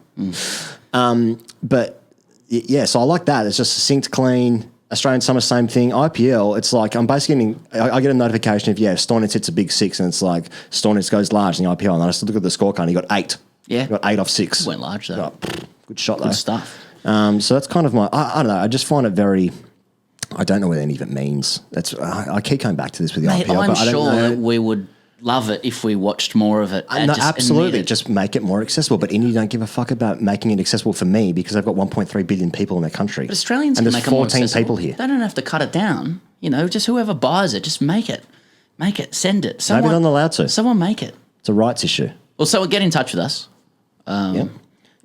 But yeah, so I like that. It's just succinct, clean. Australian summer, same thing. IPL, it's like I'm basically I get a notification of, Stoinis hits a big 6, and it's like Stoinis goes large in the IPL, and I just look at the scorecard and he got 8. Yeah. He got 8 off 6. Went large though. Good shot though. Good stuff. So that's kind of my, I don't know, I just find it very, I don't know what any of it means. I keep coming back to this with the IPL. I'm but I don't sure know. that we would love it if we watched more of it. No, absolutely. Just make it more accessible. But India don't give a fuck about making it accessible for me because they've got 1.3 billion people in their country. But Australians and can there's make it more 14 accessible. people here. They don't have to cut it down. Just whoever buys it, just make it. Make it. Send it. Maybe they're not allowed to. Someone make it. It's a rights issue. Well, so get in touch with us.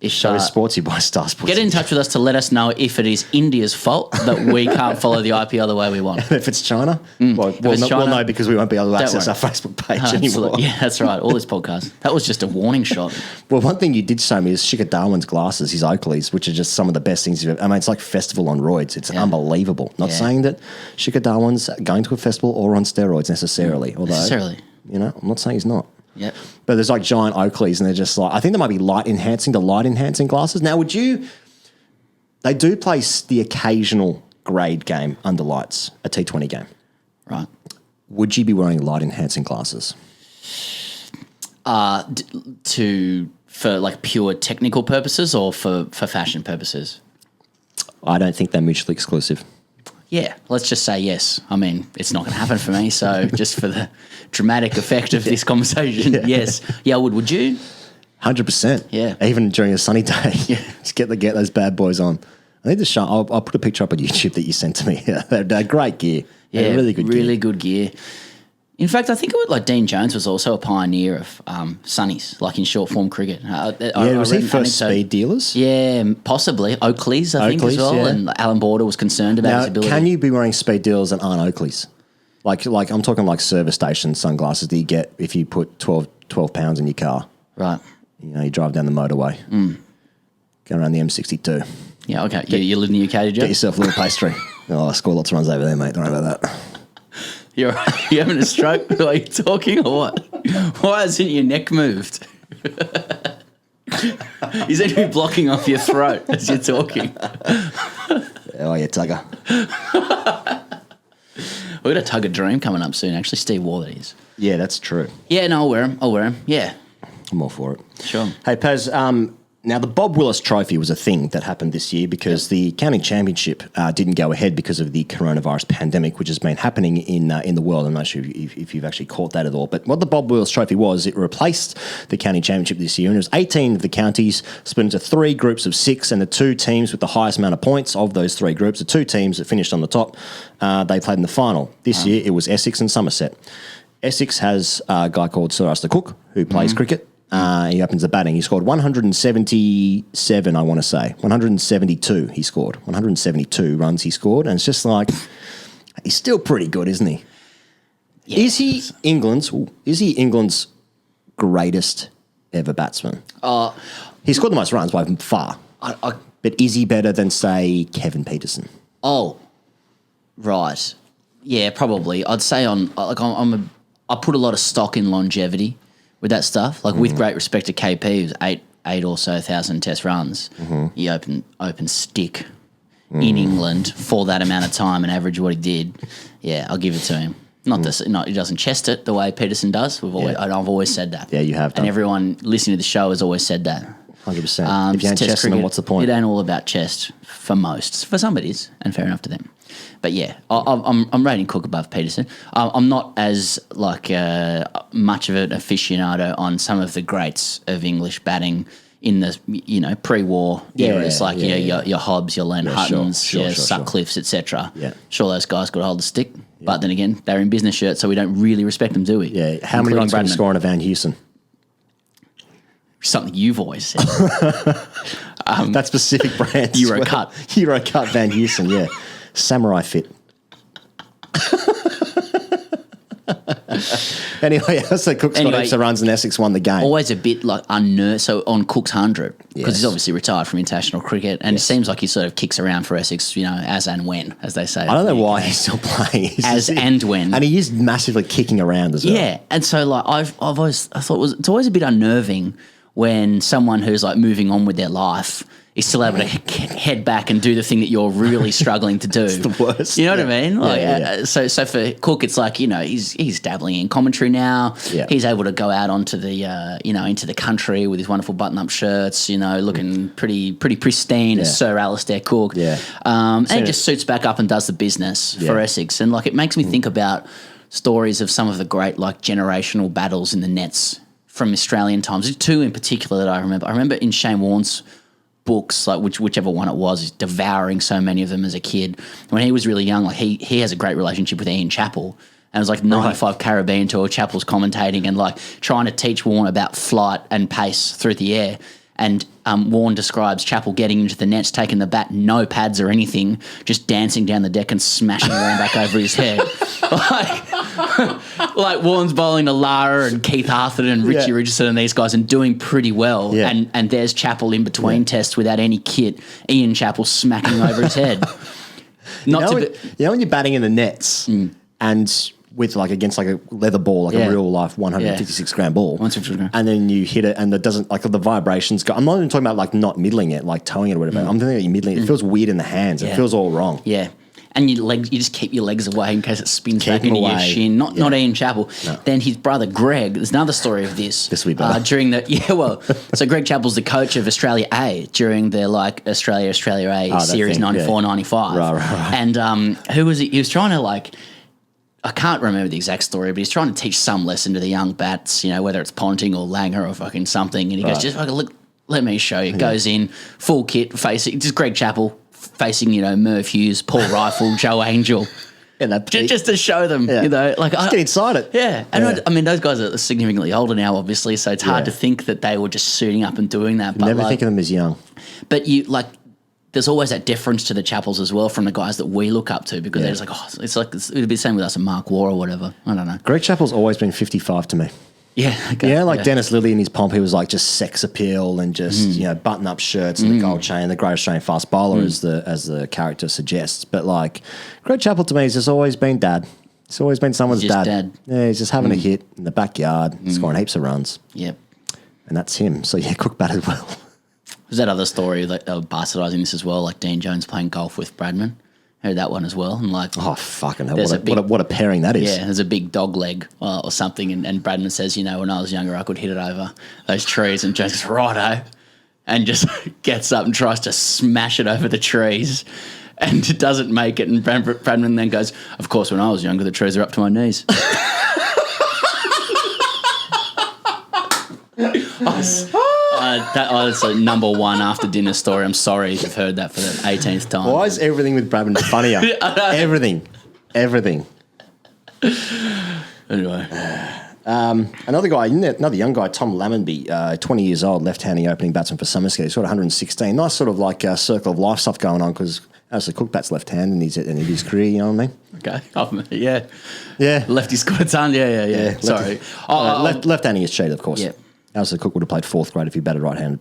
Show is sportsy by Star Sports. Get in touch with us to let us know if it is India's fault that we can't follow the IPL the way we want. If it's China, we'll know because we won't be able to access our Facebook page anymore. Yeah, that's right. All this podcast. That was just a warning shot. Well, one thing you did show me is Shikhar Dhawan's glasses, his Oakleys, which are just some of the best things you've ever... I mean, it's like festival on roids. It's unbelievable. Not saying that Shikhar Dhawan's going to a festival or on steroids necessarily. Although, I'm not saying he's not. Yep. But there's like giant Oakleys and they're just like, I think there might be light enhancing glasses. Now, they do place the occasional grade game under lights, a T20 game. Right. Would you be wearing light enhancing glasses? For like pure technical purposes or for fashion purposes? I don't think they're mutually exclusive. Yeah, let's just say yes. I mean, it's not going to happen for me, so just for the dramatic effect of this conversation, yes. Yeah, I would. Would you? 100%. Yeah. Even during a sunny day. Yeah. Just get those bad boys on. I need to show. I'll put a picture up on YouTube that you sent to me. They're great gear. Yeah, they're really good gear. In fact, I think it was like Dean Jones was also a pioneer of sunnies, like in short form cricket. Was he first speed dealers? Yeah, possibly. Oakleys, I think, as well. Yeah. And Alan Border was concerned about his ability. Can you be wearing speed dealers that aren't Oakleys? Like I'm talking like service station sunglasses that you get if you put 12 pounds in your car. Right. You drive down the motorway. Go around the M62. Yeah, okay. You live in the UK, did you? Get yourself a little pastry. I score lots of runs over there, mate. Don't worry about that. You having a stroke while you're talking or what? Why hasn't your neck moved? You seem to be blocking off your throat as you're talking. Oh, yeah, Tugger. We've got a Tugger dream coming up soon, actually. Steve Waugh, that is. Yeah, that's true. Yeah, no, I'll wear him. Yeah. I'm all for it. Sure. Hey, Paz, now, the Bob Willis Trophy was a thing that happened this year because the county championship didn't go ahead because of the coronavirus pandemic, which has been happening in the world. I'm not sure if you've actually caught that at all. But what the Bob Willis Trophy was, it replaced the county championship this year, and it was 18 of the counties split into 3 groups of 6, and the 2 teams with the highest amount of points of those 3 groups, the 2 teams that finished on the top, they played in the final. This year, it was Essex and Somerset. Essex has a guy called Sir Alistair Cook, who plays cricket. He opens the batting. He scored 177, I want to say. 172 he scored. 172 runs he scored. And it's just like, he's still pretty good, isn't he? Yes. Is he England's greatest ever batsman? He scored the most runs by far. But is he better than, say, Kevin Peterson? Oh, right. Yeah, probably. I'd say I put a lot of stock in longevity with that stuff. Like with great respect to KP, who's eight or so thousand test runs. He open stick in England for that amount of time and average what he did. Yeah, I'll give it to him. He doesn't chest it the way Peterson does. I've always said that. Yeah, you have done. And everyone listening to the show has always said that. 100%. If you ain't chesting them, what's the point? It ain't all about chest for most. For some it is, and fair enough to them. But yeah, I'm rating Cook above Peterson. I'm not as much of an aficionado on some of the greats of English batting in the pre-war eras, your Hobbs, your Len Huttons, your Sutcliffes, etc. Yeah. Sure, those guys could hold the stick, but then again, they're in business shirts, so we don't really respect them, do we? Yeah. How many runs can you score on a Van Heusen? Something you've always said. That specific brand. Eurocut Van Heusen, yeah. Samurai fit. Anyway, so Cook's got extra runs and Essex won the game. Always a bit like unnerved. So on Cook's 100, because he's obviously retired from international cricket, and it seems like he sort of kicks around for Essex, as and when, as they say. I don't know why he's still playing. And when. And he is massively kicking around as well. Yeah, and so like I thought it's always a bit unnerving when someone who's like moving on with their life is still able to head back and do the thing that you're really struggling to do. It's the worst. You know what I mean? So for Cook, it's like, he's dabbling in commentary now. Yeah. He's able to go out onto the, into the country with his wonderful button-up shirts, looking pretty pristine as Sir Alistair Cook. Yeah. And he just suits back up and does the business for Essex. And like, it makes me think about stories of some of the great like generational battles in the nets from Australian times. There's two in particular that I remember. I remember in Shane Warne's books, like whichever one it was, devouring so many of them as a kid. When he was really young, like he has a great relationship with Ian Chappell, and it was like 95 Caribbean Tour. Chappell's commentating and like trying to teach Warne about flight and pace through the air. And Warne describes Chappell getting into the nets, taking the bat, no pads or anything, just dancing down the deck and smashing the ball back over his head. Like Warne's bowling to Lara and Keith Arthur and Richie Richardson and these guys and doing pretty well. Yeah. And there's Chappell in between tests without any kit. Ian Chappell smacking over his head. When you're batting in the nets and with like against like a leather ball, like a real life 156 gram ball, 156 gram. And then you hit it and it doesn't, like the vibrations go. I'm not even talking about like not middling it, like towing it or whatever. I'm thinking about you middling it. It feels weird in the hands. It feels all wrong. Yeah. And you just keep your legs away in case it spins back into your shin. Not Ian Chappell. No. Then his brother Greg. There's another story of this. This will be better. So Greg Chappell's the coach of Australia A during their like Australia A series 94-95. Right. And who was he? He was trying to like, I can't remember the exact story, but he's trying to teach some lesson to the young bats. Whether it's Ponting or Langer or fucking something. And he goes, just fucking look. Let me show you. Goes in full kit, facing just Greg Chappell. Facing, Merv Hughes, Paul Rifle, Joe Angel. Just to show them, like just get inside it. Yeah. And I mean, those guys are significantly older now, obviously, so it's hard to think that they were just suiting up and doing that. But never think of them as young. But there's always that deference to the Chappells as well from the guys that we look up to because they're just like, it'd be the same with us and Mark Waugh or whatever. I don't know. Greg Chappell's always been 55 to me. Yeah. Okay. Dennis Lilly in his pomp, he was like just sex appeal and just, button-up shirts and the gold chain, the great Australian fast bowler as the character suggests. But like Greg Chappell to me has just always been dad. He's always been someone's dad. Yeah, he's just having a hit in the backyard, scoring heaps of runs. Yep. And that's him. So Cook batted well. There's that other story that they were bastardising this as well, like Dean Jones playing golf with Bradman. Heard that one as well. And like, oh, fucking hell. What a pairing that is. Yeah, there's a big dog leg or something. And Bradman says, when I was younger, I could hit it over those trees. And Jones goes, righto. And just gets up and tries to smash it over the trees. And it doesn't make it. And Bradman then goes, of course, when I was younger, the trees are up to my knees. That's a number one after dinner story. I'm sorry if you've heard that for the 18th time. Why is everything with Bradman funnier? Everything. Anyway. Another young guy, Tom Lammonby, 20 years old, left-handing opening batsman for Somerset. He's got 116. Nice sort of like circle of life stuff going on because Alistair Cook bats left-hand and he's at the end of his career, you know what I mean? Okay. Yeah. Lefty's got a ton. Yeah. Sorry. Left-handing is cheated, of course. Yeah. Alistair Cook would have played fourth grade if he batted right-handed.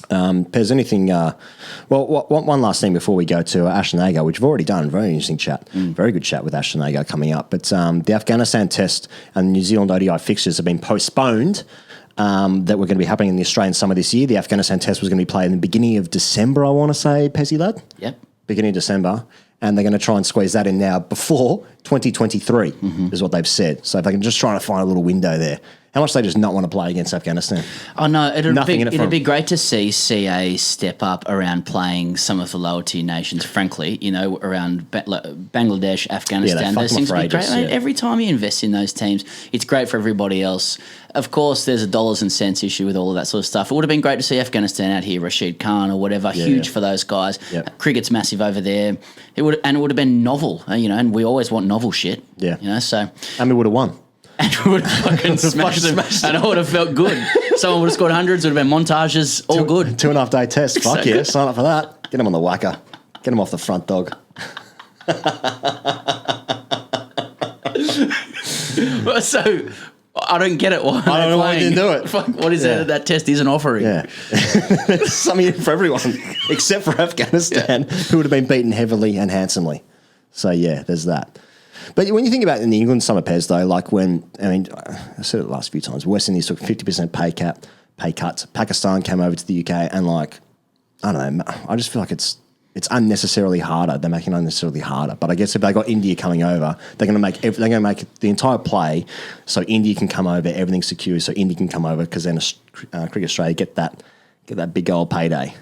There's anything? One last thing before we go to Ashton Agar, which we've already done. Very interesting chat. Very good chat with Ashton Agar coming up. But the Afghanistan Test and New Zealand ODI fixtures have been postponed. That were going to be happening in the Australian summer this year. The Afghanistan Test was going to be played in the beginning of December, I want to say, Pezzy lad? Yep. Beginning of December. And they're going to try and squeeze that in now before 2023 is what they've said. So if they can just try to find a little window there. How much they just not want to play against Afghanistan? Oh, no, it'd be great to see CA step up around playing some of the lower tier nations, frankly, around Bangladesh, Afghanistan. Those things would be great. Every time you invest in those teams, it's great for everybody else. Of course, there's a dollars and cents issue with all of that sort of stuff. It would have been great to see Afghanistan out here, Rashid Khan or whatever, huge for those guys. Yep. Cricket's massive over there. It would have been novel, and we always want novel shit. Yeah. So. And we would have won. And we would have fucking smashed them, and it would have felt good. Someone would have scored hundreds, would have been montages, all good. 2.5 day test, fuck yeah, sign up for that. Get them on the whacker. Get them off the front dog. So, I don't get it. Why I don't know why you didn't do it. Fuck, what is it that test isn't offering? Yeah. There's something for everyone, except for Afghanistan, who would have been beaten heavily and handsomely. So, yeah, there's that. But when you think about in the England summer, Pez, though, I said it the last few times, West Indies took 50% pay cuts. Pakistan came over to the UK and, I don't know, I just feel like it's unnecessarily harder. They're making it unnecessarily harder. But I guess if they got India coming over, they're going to make the entire play so India can come over, everything's secure, so India can come over because then Cricket Australia get that big old payday.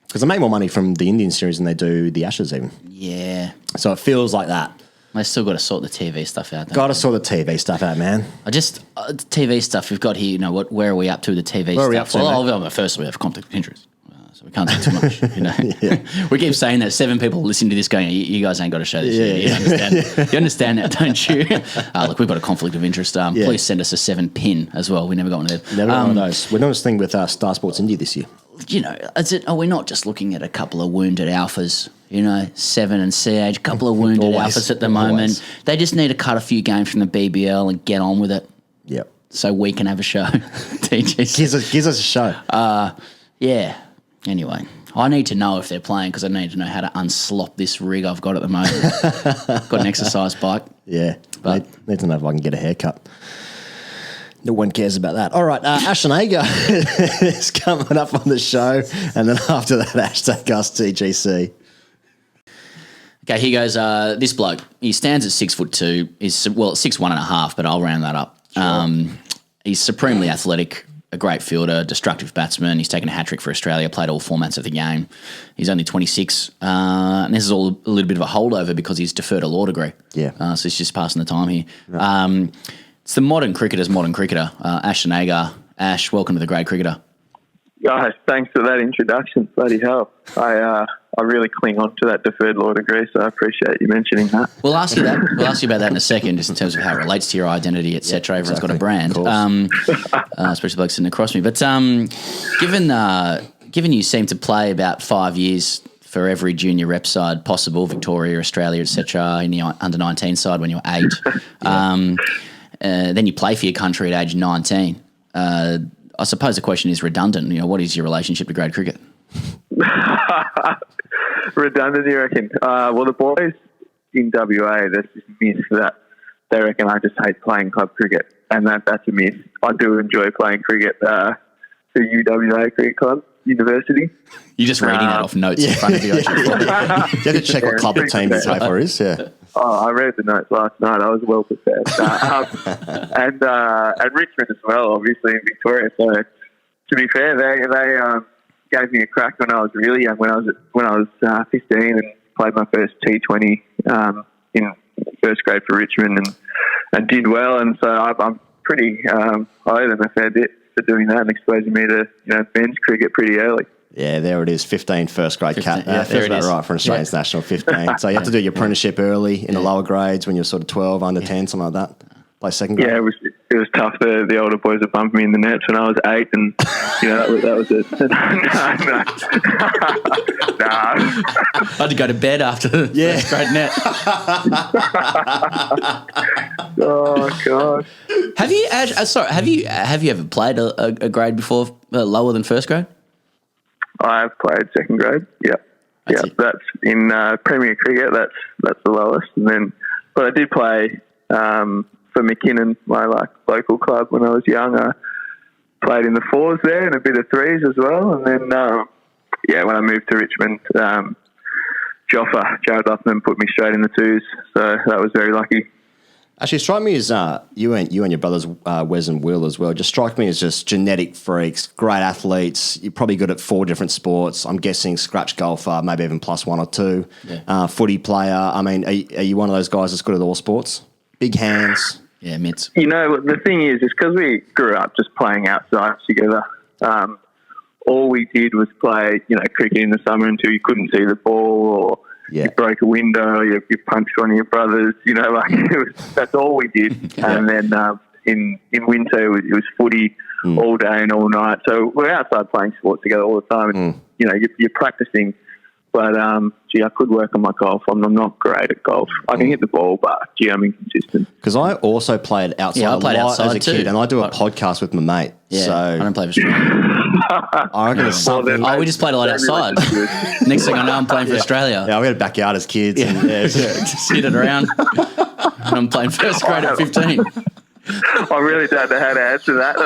Because they make more money from the Indian series than they do the Ashes even. Yeah. So it feels like that. They still got to sort the TV stuff out. Got to sort the TV stuff out, man. TV stuff we've got here. Where are we up to with the TV stuff? Where are we up to, first we have conflict of interest, so we can't say too much. We keep saying that 7 people listen to this going, you guys ain't got to show this. You understand? You understand that, don't you? Look, we've got a conflict of interest. Please send us a 7 pin as well. We never got one of them. Never got one of those. We're doing this thing with Star Sports India this year. Are we not just looking at a couple of wounded alphas? 7 and CH, a couple of wounded alphas at the moment. They just need to cut a few games from the BBL and get on with it. Yep. So we can have a show. TGC. Gives us a show. Yeah. Anyway, I need to know if they're playing because I need to know how to unslop this rig I've got at the moment. Got an exercise bike. Yeah. But need to know if I can get a haircut. No one cares about that. All right, Ashton Agar is coming up on the show, and then after that, hashtag us TGC. Okay, here goes this bloke. He stands at 6'2". He's 6'1.5", but I'll round that up. Sure. He's supremely athletic, a great fielder, destructive batsman. He's taken a hat trick for Australia, played all formats of the game. He's only 26, and this is all a little bit of a holdover because he's deferred a law degree. Yeah. So he's just passing the time here. Right. It's the modern cricketer, Ashton Agar. Ash, welcome to the Grade Cricketer. Guys, thanks for that introduction. Bloody hell. I really cling on to that deferred law degree, so I appreciate you mentioning that. We'll ask you that. We'll ask you about that in a second, just in terms of how it relates to your identity, etc. Everyone's got a brand, especially blokes sitting across me. But given you seem to play about 5 years for every junior rep side possible, Victoria, Australia, etc., in the under-19 side when you were 8, then you play for your country at age 19. I suppose the question is redundant. What is your relationship to grade cricket? Redundant, you reckon? Well, the boys in WA, there's this myth that they reckon I just hate playing club cricket, and that's a myth. I do enjoy playing cricket for UWA Cricket Club, University. You're just reading that off notes in front of you. You have to check what club the team you play for is, yeah. Oh, I read the notes last night. I was well prepared. And Richmond as well, obviously, in Victoria. So, to be fair, they gave me a crack when I was really young, when I was 15 and played my first T20 in first grade for Richmond and did well. And so I'm pretty I owe them a fair bit for doing that and exposing me to men's cricket pretty early. Yeah, there it is, 15 first grade cap. Yeah, feels about right for an Australian national, 15. So you have to do your apprenticeship early in the lower grades when you're sort of 12, under 10, something like that. Play second grade. Yeah, it was tough. The older boys were bumping me in the nets when I was 8, and that was it. No. I had to go to bed after the first grade net. Oh God! Have you ever played a grade before lower than first grade? I've played second grade. That's in Premier Cricket. That's the lowest. And then, but I did play for McKinnon, my local club when I was young. I played in the fours there and a bit of threes as well. And then, when I moved to Richmond, Jared Luffman put me straight in the twos. So that was very lucky. Actually, strike me as you and your brothers, Wes and Will as well, just strike me as just genetic freaks, great athletes. You're probably good at 4 different sports. I'm guessing scratch golfer, maybe even plus 1 or 2. Yeah. Footy player. I mean, are you one of those guys that's good at all sports? Big hands. Yeah, mitts. You know, the thing is because we grew up just playing outside together. All we did was play, cricket in the summer until you couldn't see the ball, or you broke a window, you punched one of your brothers. That's all we did. And then in winter it was footy all day and all night. So we're outside playing sports together all the time. And, you're practicing. But I could work on my golf. I'm not great at golf. I can hit the ball, but I'm inconsistent. Because I also played outside a lot as a kid, and I do a podcast with my mate. Yeah, so I don't play for Australia. I reckon it's something. We just played a lot outside. Next thing I know, I'm playing for Australia. Yeah, we had a backyard as kids. Yeah. And, just hit it around. And I'm playing first grade at 15. I really don't know how to answer that.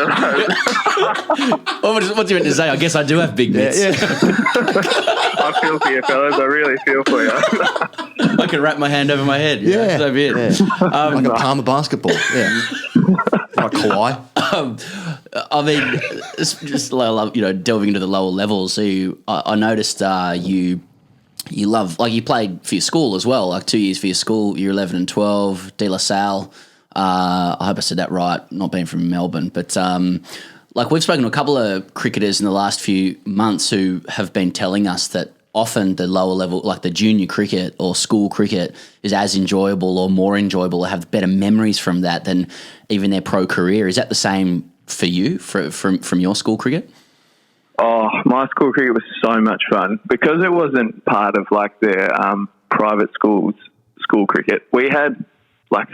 What's you meant to say? I guess I do have big mitts. Yeah. I feel for you, fellas. I really feel for you. I can wrap my hand over my head. Yeah. So be it. Yeah. Like a palm of basketball. Yeah. Like Kawhi. I mean, just delving into the lower levels. So I noticed you love, you played for your school as well, 2 years for your school, year 11 and 12, De La Salle. I hope I said that right, not being from Melbourne. But we've spoken to a couple of cricketers in the last few months who have been telling us that often the lower level, like the junior cricket or school cricket, is as enjoyable or more enjoyable or have better memories from that than even their pro career. Is that the same for you from your school cricket? Oh, my school cricket was so much fun because it wasn't part of their private school cricket. We had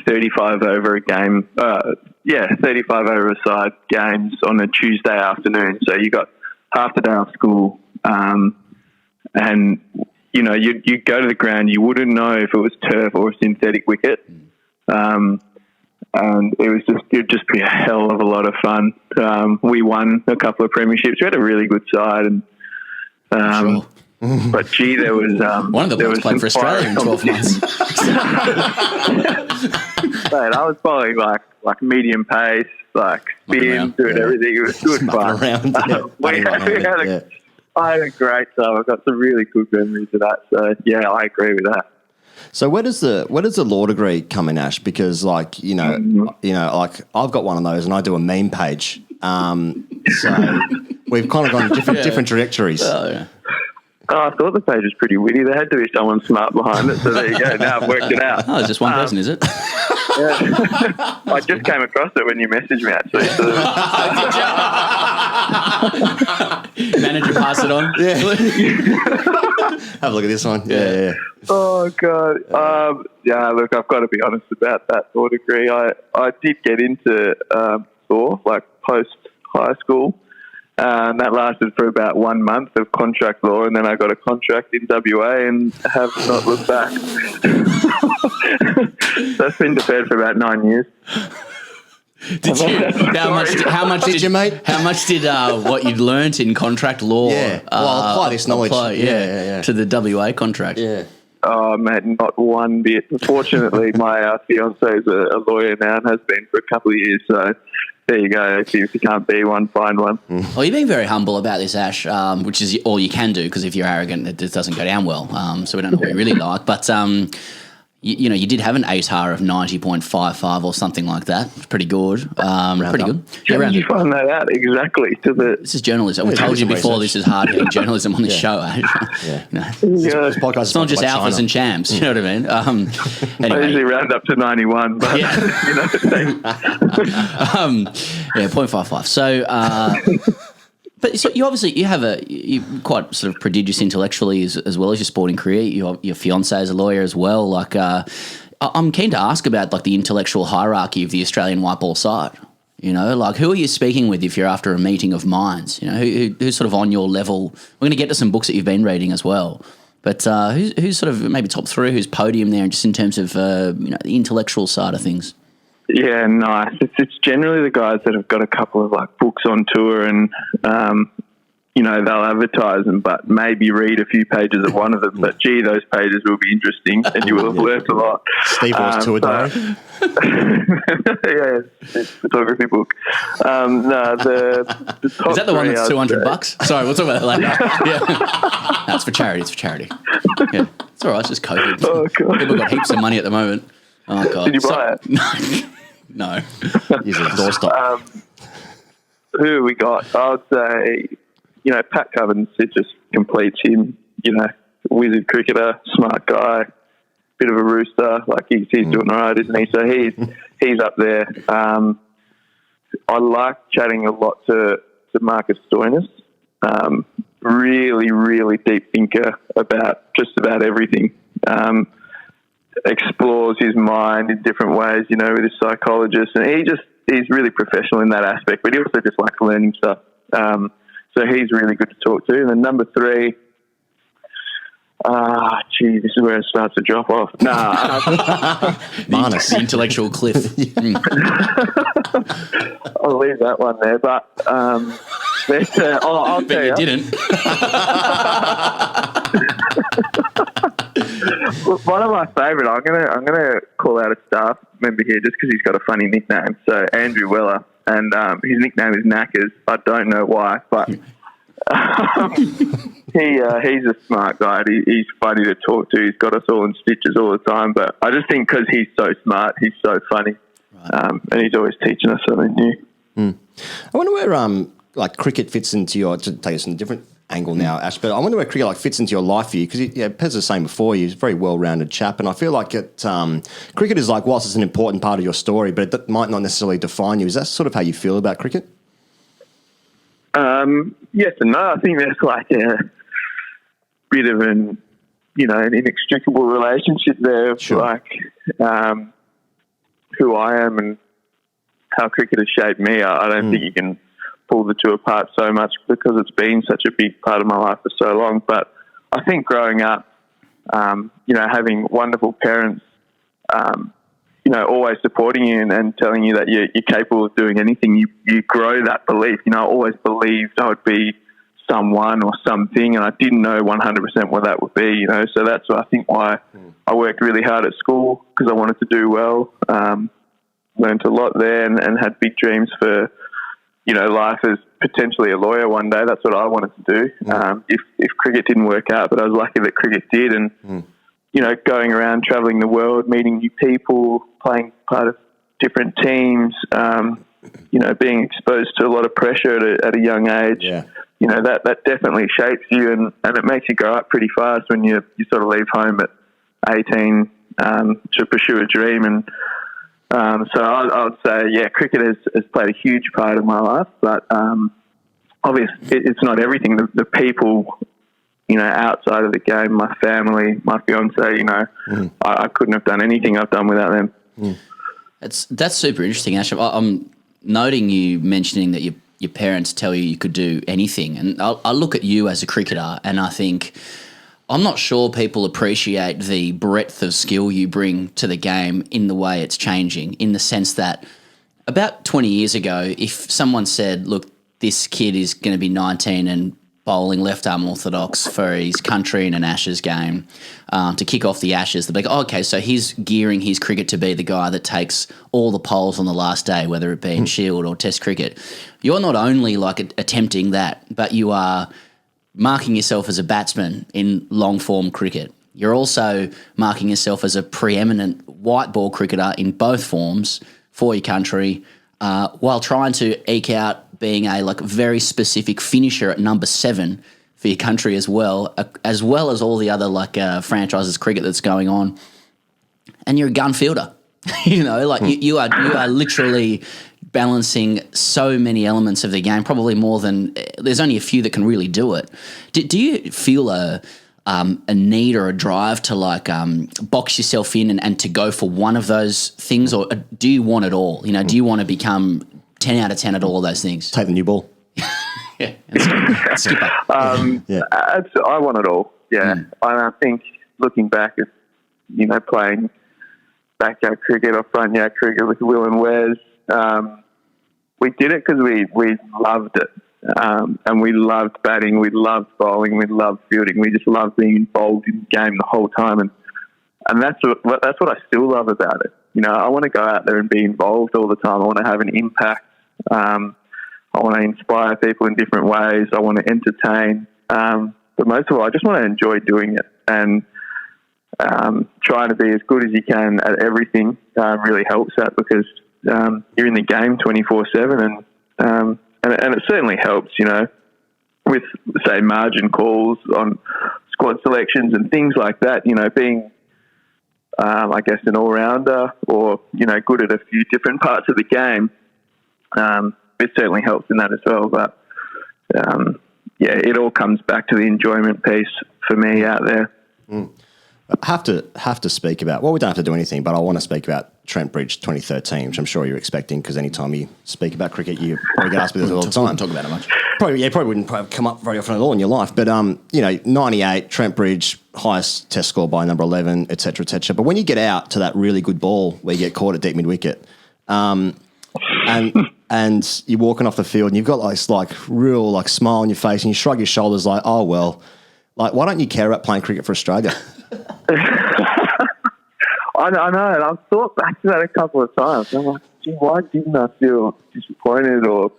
35 over a game, 35 over a side games on a Tuesday afternoon. So you got half the day off school, and you'd go to the ground. You wouldn't know if it was turf or a synthetic wicket, and it'd just be a hell of a lot of fun. We won a couple of premierships. We had a really good side, and sure. But gee, there was one of the boys played for Australia in 12 months. Mate, I was bowling like medium pace, spin, doing everything. It was good fun. I had a great time. I've got some really good memories of that. So yeah, I agree with that. So where does the law degree come in, Ash? Because I've got one of those, and I do a meme page. So we've kind of gone different trajectories. Oh, yeah. Oh, I thought the page was pretty witty. There had to be someone smart behind it. So there you go. Now I've worked it out. Oh, it's just one person, is it? Yeah. I just came across it when you messaged me, actually. So. Manager, pass it on. Yeah. Have a look at this one. Yeah. Oh, God. Look, I've got to be honest about that law degree. I did get into law, post-high school. That lasted for about 1 month of contract law, and then I got a contract in WA and have not looked back. That's been deferred for about 9 years. How much did you, mate? How much did what you'd learnt in contract law? Yeah, apply this knowledge. To the WA contract. Yeah. Oh, mate, not one bit. Fortunately, my fiance is a lawyer now and has been for a couple of years, so there you go. If you can't be one, find one. Well, you're being very humble about this, Ash, which is all you can do, because if you're arrogant, it just doesn't go down well. So we don't know what you really like. But, you did have an ATAR of 90.55 or something like that. It's pretty good. Pretty good. How did you find that out exactly? This is journalism. We told you before this is hard-hitting journalism on this show. This podcast it's not just alphas China. And champs. You know what I mean? Anyway. I usually round up to 91, but yeah. 0.55. So, but so you're quite sort of prodigious intellectually as well as your sporting career. Your fiance is a lawyer as well. I'm keen to ask about the intellectual hierarchy of the Australian white ball side. You know, like who are you speaking with if you're after a meeting of minds? You know, who's sort of on your level? We're going to get to some books that you've been reading as well. But who's sort of maybe top three, who's podium there, just in terms of, the intellectual side of things? Yeah, nice. It's generally the guys that have got a couple of like books on tour and, they'll advertise them, but maybe read a few pages of one of them. But gee, those pages will be interesting, and you will have learnt a lot. Steve Ross tour diary. Yeah, it's a photography book. The top is that the one that's $200? $200? Sorry, we'll talk about that later. Yeah, no, it's for charity. It's for charity. Yeah, it's all right. It's just COVID. Oh, God. People got heaps of money at the moment. Oh God! Did you buy it? No. He's a doorstop. Who have we got? I would say, Pat Cummins, it just completes him. Wizard cricketer, smart guy, bit of a rooster. Like he's doing all right, isn't he? So he's up there. I like chatting a lot to Marcus Stoinis. Really, really deep thinker about just about everything. Explores his mind in different ways, with his psychologist, and he's really professional in that aspect, but he also just likes learning stuff. So he's really good to talk to. And then number three, this is where it starts to drop off. Marnus, the intellectual cliff. I'll leave that one there, but I'll tell you. Didn't. One of my favourite, I'm gonna call out a staff member here just because he's got a funny nickname. So Andrew Weller, and his nickname is Knackers. I don't know why, but he's a smart guy. He's funny to talk to. He's got us all in stitches all the time. But I just think because he's so smart, he's so funny, and he's always teaching us something new. I wonder where cricket fits into your, to take us in a different angle now, Ash, but I wonder where cricket like fits into your life for you, because Pez was saying before, he's a very well-rounded chap, and I feel like cricket is like, whilst it's an important part of your story, but it might not necessarily define you. Is that sort of how you feel about cricket? Yes and no. I think there's like a bit of an inextricable relationship there, sure. Like who I am and how cricket has shaped me. I don't think you can pull the two apart so much because it's been such a big part of my life for so long. But I think growing up, having wonderful parents, always supporting you and telling you that you're capable of doing anything, you grow that belief. I always believed I would be someone or something, and I didn't know 100% what that would be, So that's I think why I worked really hard at school, because I wanted to do well. Learned a lot there and had big dreams for life as potentially a lawyer one day. That's what I wanted to do. If cricket didn't work out, but I was lucky that cricket did. And, going around, traveling the world, meeting new people, playing part of different teams, being exposed to a lot of pressure at a young age, that definitely shapes you and it makes you grow up pretty fast when you sort of leave home at 18 to pursue a dream. And, so I would say, cricket has played a huge part of my life, but obviously it's not everything. The people, outside of the game, my family, my fiancé, I couldn't have done anything I've done without them. That's super interesting, Ash. I'm noting you mentioning that your parents tell you could do anything, and I look at you as a cricketer, and I think, I'm not sure people appreciate the breadth of skill you bring to the game in the way it's changing, in the sense that about 20 years ago, if someone said, look, this kid is going to be 19 and bowling left-arm orthodox for his country in an Ashes game to kick off the Ashes, they'd be like, okay, so he's gearing his cricket to be the guy that takes all the poles on the last day, whether it be in Shield or Test cricket. You're not only like attempting that, but you are marking yourself as a batsman in long-form cricket. You're also marking yourself as a preeminent white ball cricketer in both forms for your country, while trying to eke out being a very specific finisher at number 7 for your country as well as all the other franchises cricket that's going on. And you're a gun fielder. You are literally balancing so many elements of the game, probably more than there's only a few that can really do it. Do you feel a need or a drive to box yourself in and to go for one of those things, or do you want it all? Do you want to become 10 out of 10 at all of those things. Take the new ball. Yeah, and skipper. I want it all. Yeah, and I think looking back at playing backyard cricket or front yard cricket with Will and Wes, we did it because we loved it, and we loved batting, we loved bowling, we loved fielding, we just loved being involved in the game the whole time, and that's what I still love about it. I want to go out there and be involved all the time. I want to have an impact. I want to inspire people in different ways. I want to entertain. But most of all, I just want to enjoy doing it, and trying to be as good as you can at everything really helps that, because you're in the game 24/7, and it certainly helps, with, say, margin calls on squad selections and things like that, being, I guess, an all-rounder or, good at a few different parts of the game. It certainly helps in that as well. But, it all comes back to the enjoyment piece for me out there. Have to speak about, well, we don't have to do anything, but I want to speak about Trent Bridge 2013, which I'm sure you're expecting, because anytime you speak about cricket, you probably get asked me this all the time. Talk about it much. Probably wouldn't come up very often at all in your life. But, 98, Trent Bridge, highest test score by number 11, et cetera, et cetera. But when you get out to that really good ball where you get caught at deep mid-wicket, and you're walking off the field and you've got this real smile on your face and you shrug your shoulders like, oh, well, why don't you care about playing cricket for Australia? I know, and I've thought back to that a couple of times. I'm like, gee, why didn't I feel disappointed or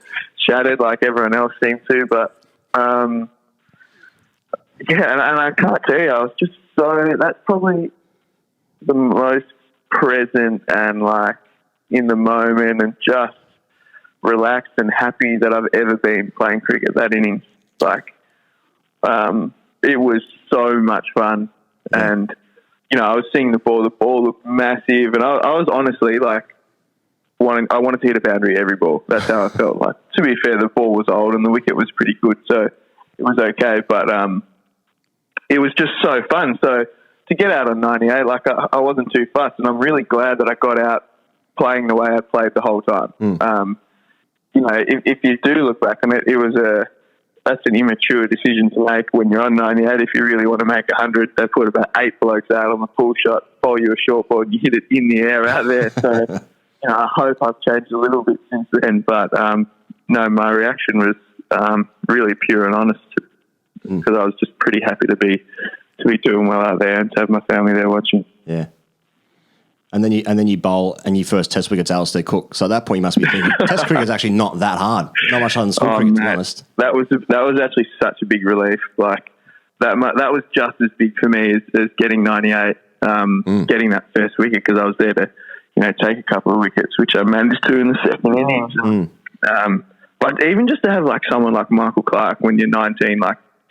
shattered like everyone else seemed to? But, and I can't tell you, I was just that's probably the most present and in the moment and just relaxed and happy that I've ever been playing cricket that innings. It was so much fun. And, I was seeing the ball looked massive, and I was honestly I wanted to hit a boundary every ball. That's how I felt. To be fair, the ball was old and the wicket was pretty good, so it was okay. But it was just so fun. So to get out on 98, I wasn't too fussed, and I'm really glad that I got out playing the way I played the whole time. If you do look back on it, that's an immature decision to make when you're on 98. If you really want to make 100, they put about 8 blokes out on the pull shot, bowl you a short ball, and you hit it in the air out there. So I hope I've changed a little bit since then. But no, my reaction was really pure and honest, because I was just pretty happy to be doing well out there and to have my family there watching. Yeah. And then you bowl and you first test wicket's Alistair Cook. So at that point you must be thinking, test cricket is actually not that hard. Not much harder than school cricket, to be honest. That was actually such a big relief. That was just as big for me as getting 98, getting that first wicket, because I was there to, take a couple of wickets, which I managed to in the second innings. But even just to have someone like Michael Clarke when you're 19,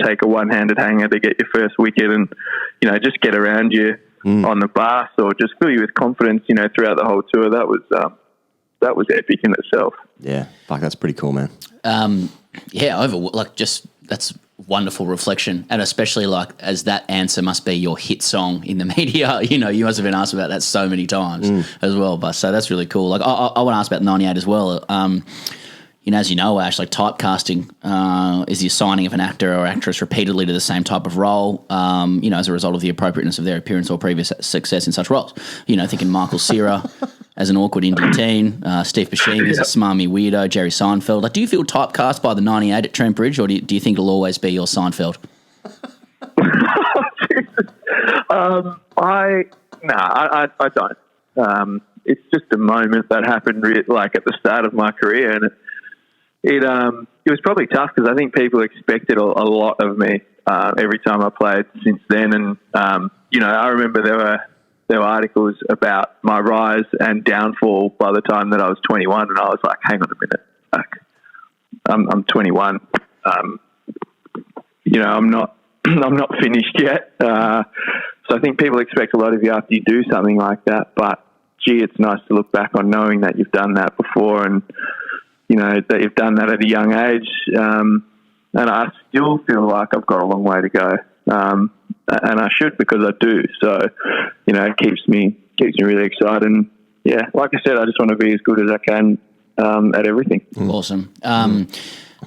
take a one-handed hanger to get your first wicket and, just get around you on the bus, or just fill you with confidence, throughout the whole tour. That was epic in itself. Yeah, fuck, that's pretty cool, man. That's wonderful reflection, and especially as that answer must be your hit song in the media. You must have been asked about that so many times as well. But so that's really cool. I want to ask about 98 as well. As you know, Ash, typecasting is the assigning of an actor or actress repeatedly to the same type of role, as a result of the appropriateness of their appearance or previous success in such roles. Thinking Michael Cera as an awkward Indian teen, Steve Buscemi as a smarmy weirdo, Jerry Seinfeld. Do you feel typecast by the 98 at Trent Bridge, or do you think it'll always be your Seinfeld? I don't. It's just a moment that happened at the start of my career, and it was probably tough because I think people expected a lot of me every time I played since then. And I remember there were articles about my rise and downfall by the time that I was 21, and I was like, hang on a minute, I'm 21. I'm not finished yet. So I think people expect a lot of you after you do something like that. But gee, it's nice to look back on knowing that you've done that before, and that you've done that at a young age. And I still feel like I've got a long way to go. And I should, because I do. So, it keeps me really excited. And yeah, like I said, I just want to be as good as I can at everything. Awesome. A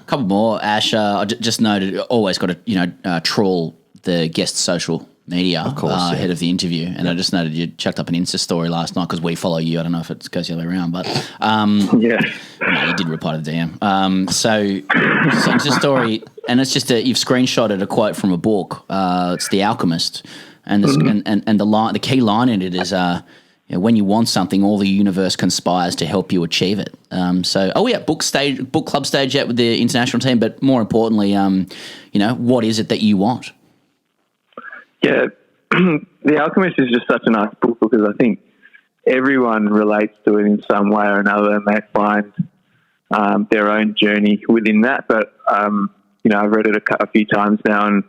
couple more, Ash. I just noted, always got to trawl the guest social media ahead of the interview, and I just noted you chucked up an Insta story last night because we follow you. I don't know if it goes the other way around, but no, you did reply to the DM. So it's a story, and it's just you've screenshotted a quote from a book. It's The Alchemist, and the key line in it is. When you want something, all the universe conspires to help you achieve it. Book club stage yet with the international team, but more importantly, what is it that you want? Yeah, The Alchemist is just such a nice book because I think everyone relates to it in some way or another, and they find their own journey within that. But I've read it a few times now, and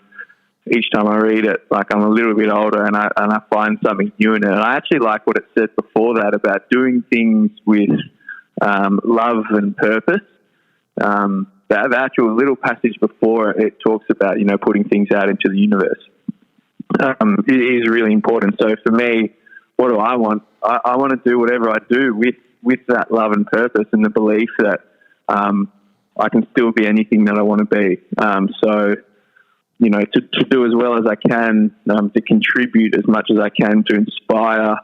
each time I read it, like I'm a little bit older, and I find something new in it. And I actually like what it said before that about doing things with love and purpose. The actual little passage before it talks about putting things out into the universe. It is really important. So for me, what do I want? I want to do whatever I do with that love and purpose and the belief that I can still be anything that I want to be. To do as well as I can, to contribute as much as I can, to inspire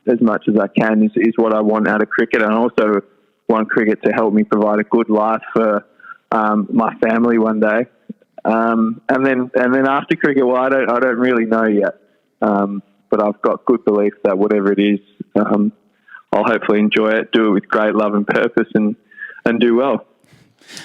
as much as I can is what I want out of cricket. And I also want cricket to help me provide a good life for my family one day. And then after cricket, well, I don't really know yet. But I've got good belief that whatever it is, I'll hopefully enjoy it, do it with great love and purpose, and do well.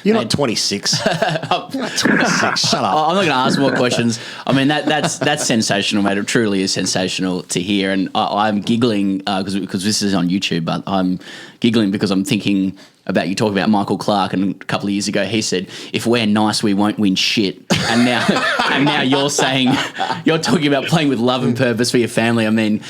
You're not 26. You're not 26. Shut up. I'm not going to ask more questions. I mean, that's sensational, mate. It truly is sensational to hear. And I'm giggling because this is on YouTube, but I'm giggling because I'm thinking about you talking about Michael Clark, and a couple of years ago he said, if we're nice, we won't win shit. And now you're saying, you're talking about playing with love and purpose for your family. I mean,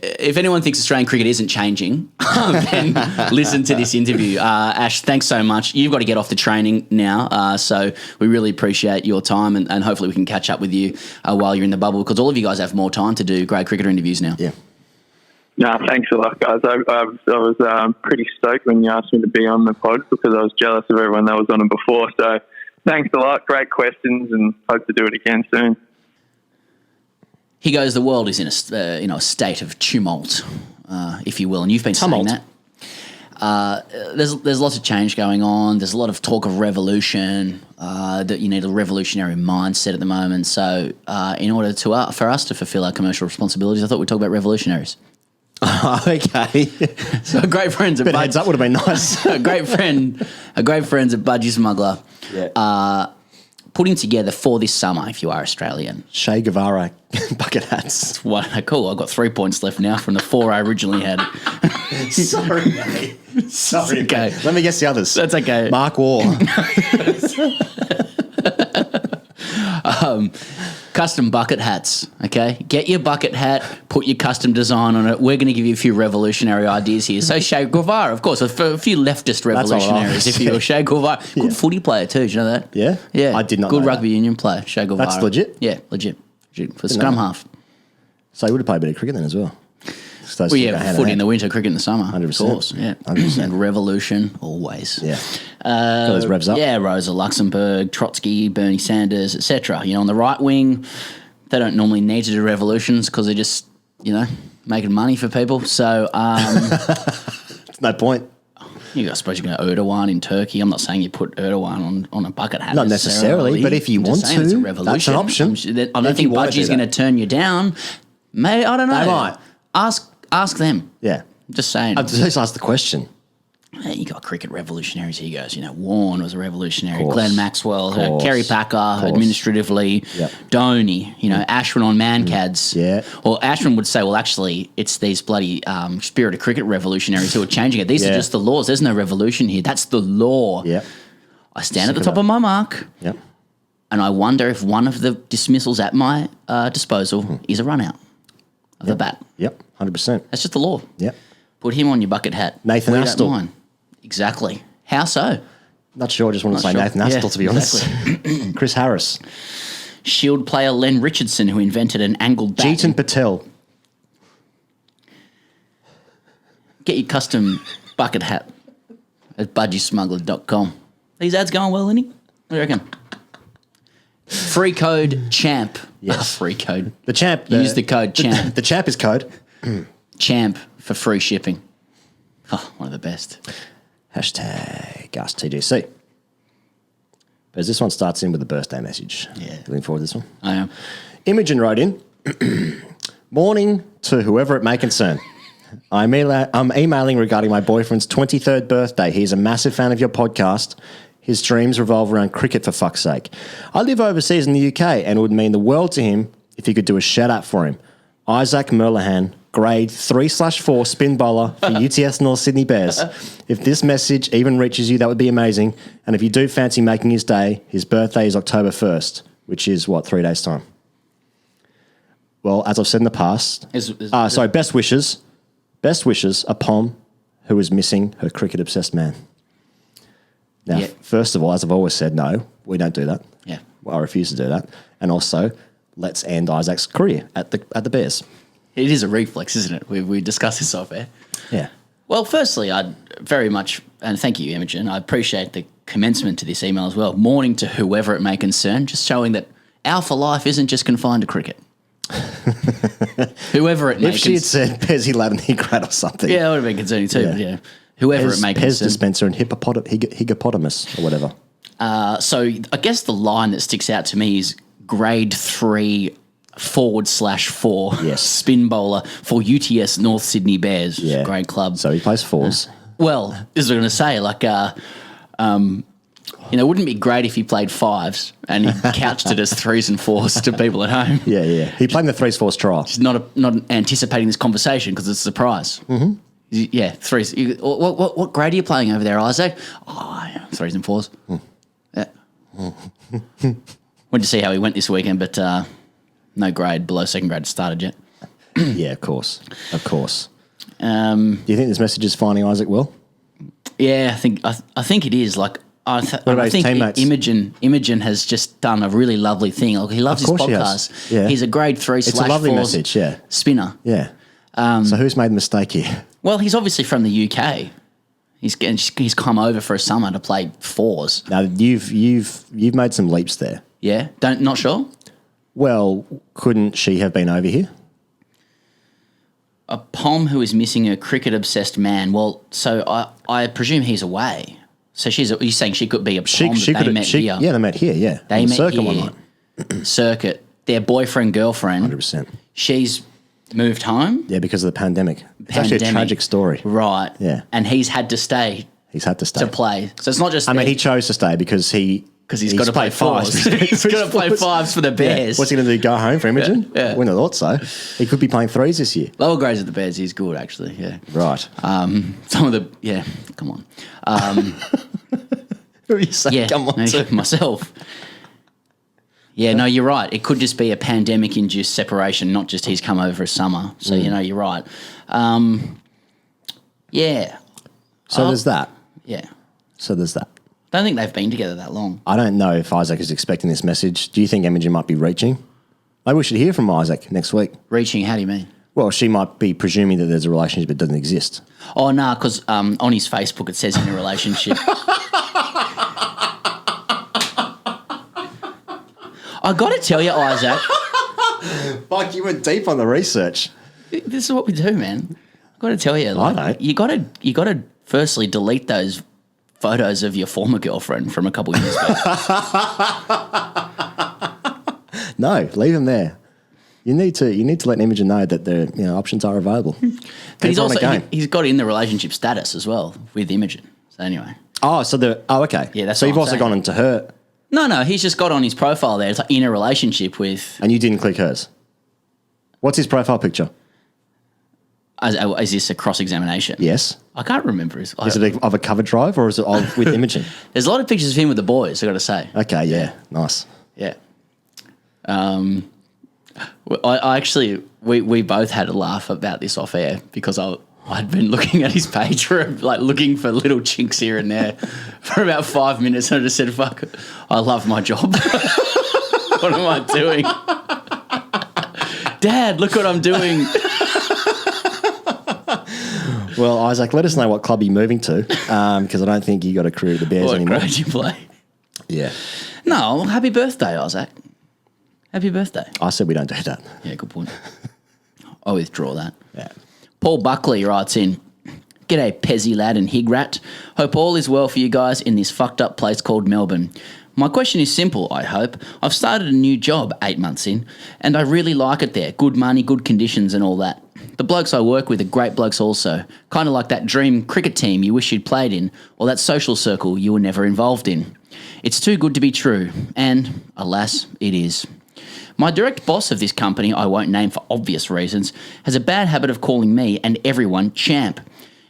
if anyone thinks Australian cricket isn't changing, then listen to this interview. Ash, thanks so much. You've got to get off the training now, so we really appreciate your time, and hopefully we can catch up with you while you're in the bubble, because all of you guys have more time to do great cricketer interviews now. Yeah. No, thanks a lot, guys. I was pretty stoked when you asked me to be on the pod because I was jealous of everyone that was on it before. So thanks a lot. Great questions, and hope to do it again soon. He goes, the world is in a state of tumult, if you will, and you've been saying that. There's lots of change going on. There's a lot of talk of revolution, that you need a revolutionary mindset at the moment. So in order for us to fulfill our commercial responsibilities, I thought we'd talk about revolutionaries. Okay. So great friends at heads up would have been nice. great friends at Budgy Smuggler. Yeah. Putting together for this summer, if you are Australian, Che Guevara bucket hats. Cool. I've got 3 points left now from the 4 I originally had. Sorry, mate. Sorry. Okay. Mate. Let me guess the others. That's okay. Mark Waugh. Custom bucket hats, okay? Get your bucket hat, put your custom design on it. We're going to give you a few revolutionary ideas here. So Che Guevara, of course, a few leftist revolutionaries, if you will. Che Guevara, good footy player too, do you know that? Yeah? Yeah. I did not good know rugby that. union player, Che Guevara. That's legit? Yeah, legit. For scrum half. So you would have played a bit of cricket then as well? Well, yeah, footy in the winter, cricket in the summer. 100%. Of course, yeah. 100%. And revolution, always. Yeah. Got those revs up. Yeah, Rosa Luxemburg, Trotsky, Bernie Sanders, etc. On the right wing, they don't normally need to do revolutions because they're just, making money for people. So, no point. I suppose you're going to Erdogan in Turkey. I'm not saying you put Erdogan on a bucket hat. Not necessarily, but if you want to, it's a revolution. that's an option. I don't think Budgy's going to turn you down. Maybe, I don't know. They might. Ask them. Yeah. Just saying. I've just asked the question. You got cricket revolutionaries. He goes, Warne was a revolutionary. Course. Glenn Maxwell, Kerry Packer, administratively. Yep. Dhoni, Ashwin on Mancads. Yeah. Or Ashwin would say, well, actually, it's these bloody spirit of cricket revolutionaries who are changing it. These are just the laws. There's no revolution here. That's the law. Yeah. I stand at the top of my mark. Yep. And I wonder if one of the dismissals at my disposal is a run out of the bat. Yep. 100%. That's just the law. Yep. Put him on your bucket hat. Nathan We don't Astle. mind. Exactly. How so? Not sure. I just want to say Nathan Astle, to be honest. Chris Harris. Shield player Len Richardson, who invented an angled bat. Jeetan Patel. Get your custom bucket hat. at budgysmuggler.com. These ads going well, Lenny? What do you reckon? Free code CHAMP. Yes. Free code. The champ. Use the code CHAMP. The champ is code. CHAMP for free shipping. Oh, one of the best. Hashtag AskTGC. But this one starts in with a birthday message. Yeah. Looking forward to this one. I am. Imogen wrote in, morning to whoever it may concern. I'm emailing regarding my boyfriend's 23rd birthday. He's a massive fan of your podcast. His dreams revolve around cricket, for fuck's sake. I live overseas in the UK, and it would mean the world to him if you could do a shout-out for him. Isaac Merlihan, grade 3/4 spin bowler for UTS North Sydney Bears. If this message even reaches you, that would be amazing. And if you do fancy making his day, his birthday is October 1st, which is, 3 days' time? Well, as I've said in the past... best wishes. Best wishes, a Pom who is missing her cricket-obsessed man. Now, First of all, as I've always said, no, we don't do that. Yeah. I refuse to do that. And also, let's end Isaac's career at the Bears. It is a reflex, isn't it? We discussed this off air. Yeah. Well, firstly, I'd very much, and thank you, Imogen, I appreciate the commencement to this email as well. Morning to whoever it may concern, just showing that Alpha Life isn't just confined to cricket. Whoever it may If she had said Pez Ladinigrat or something. Yeah, that would have been concerning too. But yeah. Whoever it may Pez concern. dispenser and hippopotamus or whatever. So I guess the line that sticks out to me is grade 3/4 Yes. spin bowler for UTS North Sydney Bears. Yeah. Great club. So he plays fours. Well, this is what I'm going to say. It wouldn't be great if he played fives and he couched it as 3s and 4s to people at home. Yeah. He played in the 3s, 4s trial. He's not anticipating this conversation because it's a surprise. Mm-hmm. Yeah, 3s. What grade are you playing over there, Isaac? Oh, yeah, 3s and 4s. Yeah. Went to see how he went this weekend, but no grade below second grade started yet. Yeah, of course. Of course. Do you think this message is finding Isaac well? Yeah, I think it is. I think teammates? Imogen has just done a really lovely thing. He loves his podcast. Yeah. He's a grade 3/4 It's a lovely message, yeah. spinner. Yeah. So who's made the mistake here? Well, he's obviously from the UK. He's come over for a summer to play 4s. Now you've made some leaps there. Yeah, not sure. Well, couldn't she have been over here? A Pom who is missing a cricket-obsessed man. Well, so I presume he's away. So are you saying she could be a Pom that they met here? Yeah, they met here, yeah. They met Circuit here. one night. Circuit. Their boyfriend, girlfriend. 100%. She's moved home. Yeah, because of the pandemic. It's actually a tragic story. Right. Yeah. And he's had to stay He's had to stay. to play. So it's not just... he chose to stay because he's got to play 4s. He's got to play 5s for the Bears. Yeah. What's he going to do, go home for Imogen? Yeah. Wouldn't have thought so. He could be playing 3s this year. Lower grades of the Bears, he's good, actually, yeah. Right. Some of the... Yeah, come on. Who are you saying? Yeah, Come on to? myself. Yeah, no, you're right. It could just be a pandemic-induced separation, not just he's come over a summer. So, you're right. Yeah. So there's that. Yeah. So there's that. Don't think they've been together that long. I don't know if Isaac is expecting this message. Do you think Imogen might be reaching? Maybe we should hear from Isaac next week. Reaching, how do you mean? Well, she might be presuming that there's a relationship that doesn't exist. Oh, no, because on his Facebook it says in a relationship. I got to tell you, Isaac. Fuck, you went deep on the research. This is what we do, man. I got to tell you. I know. You got to firstly delete those photos of your former girlfriend from a couple of years ago. No, leave them there. You need to let Imogen know that the options are available. But he's got in the relationship status as well with Imogen. So anyway. Okay. Yeah, that's so what you've I'm also saying. gone into her. No, he's just got on his profile there. It's like in a relationship with. And you didn't click hers. What's his profile picture? Is this a cross-examination? Yes. I can't remember. Is it of a cover drive or is it with Imogen? There's a lot of pictures of him with the boys, I got to say. Okay, yeah. Nice. Yeah. I actually, we both had a laugh about this off air because I'd been looking at his page looking for little chinks here and there for about 5 minutes, and I just said, "Fuck, I love my job. What am I doing, Dad? Look what I'm doing." Well, Isaac, let us know what club you're moving to, because I don't think you got a career at the Bears anymore. What grade you play? Yeah. No, happy birthday, Isaac. Happy birthday. I said we don't do that. Yeah, good point. I withdraw that. Yeah. Paul Buckley writes in, "G'day, Pezzy lad and Hig rat. Hope all is well for you guys in this fucked up place called Melbourne. My question is simple, I hope. I've started a new job 8 months in, and I really like it there. Good money, good conditions and all that. The blokes I work with are great blokes also. Kind of like that dream cricket team you wish you'd played in, or that social circle you were never involved in. It's too good to be true, and, alas, it is. My direct boss of this company, I won't name for obvious reasons, has a bad habit of calling me and everyone champ.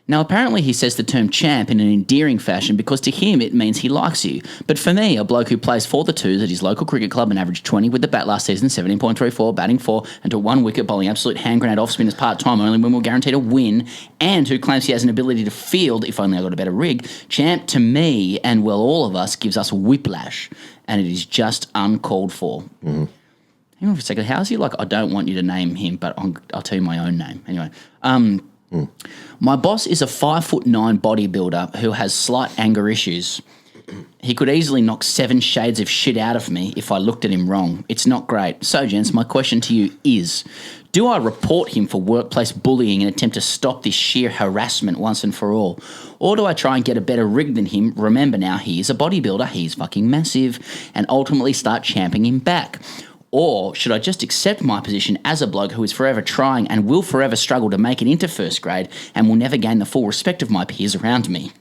Now, apparently he says the term champ in an endearing fashion because to him it means he likes you. But for me, a bloke who plays for the twos at his local cricket club and averaged 20 with the bat last season, 17.34, batting 4, and to 1 wicket, bowling absolute hand grenade off spinners part-time only when we're guaranteed a win, and who claims he has an ability to field, if only I got a better rig, champ to me, and well, all of us, gives us whiplash, and it is just uncalled for." Mm-hmm. Hang on for a second. How's he like, I don't want you to name him, but I'll tell you my own name. Anyway, my boss is a 5'9" bodybuilder who has slight anger issues. He could easily knock 7 shades of shit out of me if I looked at him wrong. It's not great. So, gents, my question to you is, do I report him for workplace bullying and attempt to stop this sheer harassment once and for all? Or do I try and get a better rig than him? Remember now, he is a bodybuilder, he's fucking massive, and ultimately start champing him back. Or should I just accept my position as a bloke who is forever trying and will forever struggle to make it into first grade and will never gain the full respect of my peers around me?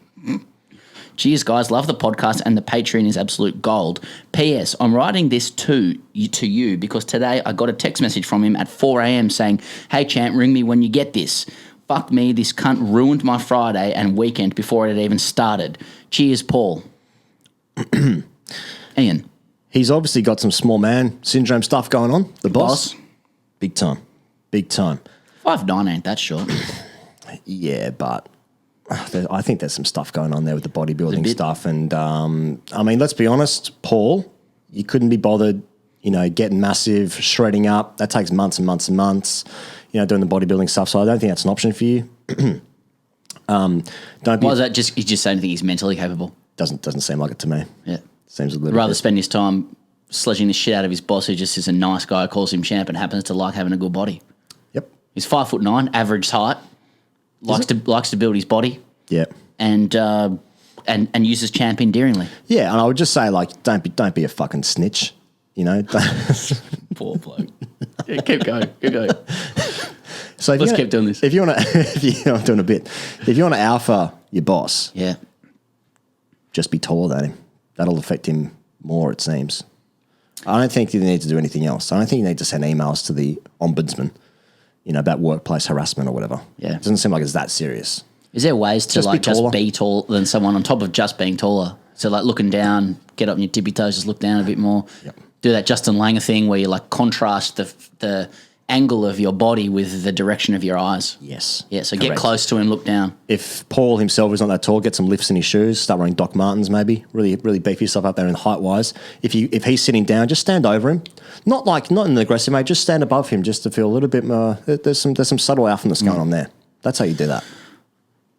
Cheers, guys. Love the podcast and the Patreon is absolute gold. P.S. I'm writing this to you because today I got a text message from him at 4 a.m. saying, "Hey, champ, ring me when you get this. Fuck me, this cunt ruined my Friday and weekend before it had even started. Cheers, Paul." Ian. He's obviously got some small man syndrome stuff going on. The boss. Big time. Big time. 5'9" ain't that short. Yeah, but I think there's some stuff going on there with the bodybuilding stuff. And, I mean, let's be honest, Paul, you couldn't be bothered, getting massive, shredding up. That takes months and months and months, doing the bodybuilding stuff. So I don't think that's an option for you. Why is that just, he's just saying he's mentally capable? Doesn't seem like it to me. Yeah. Seems a little rather spend his time sledging the shit out of his boss who just is a nice guy, calls him champ and happens to like having a good body. Yep. He's 5'9", average height, likes to build his body. Yeah. And uses champ endearingly. Yeah, and I would just say, don't be a fucking snitch, Poor bloke. Yeah, keep going. So let's keep doing this. If you want to, I'm doing a bit. If you want to alpha your boss, yeah, just be taller than him. That'll affect him more, it seems. I don't think you need to do anything else. I don't think you need to send emails to the ombudsman, about workplace harassment or whatever. Yeah. It doesn't seem like it's that serious. Is there ways to just be taller than someone on top of just being taller? So looking down, get up on your tippy toes, just look down a bit more. Yep. Do that Justin Langer thing where you contrast the angle of your body with the direction of your eyes. Yes. Yeah, so get close to him, look down. If Paul himself is not that tall, get some lifts in his shoes, start wearing Doc Martens maybe, really really beef yourself up there in height-wise. If he's sitting down, just stand over him. Not in an aggressive way, just stand above him just to feel a little bit more, there's some subtle alphaness going on there. That's how you do that.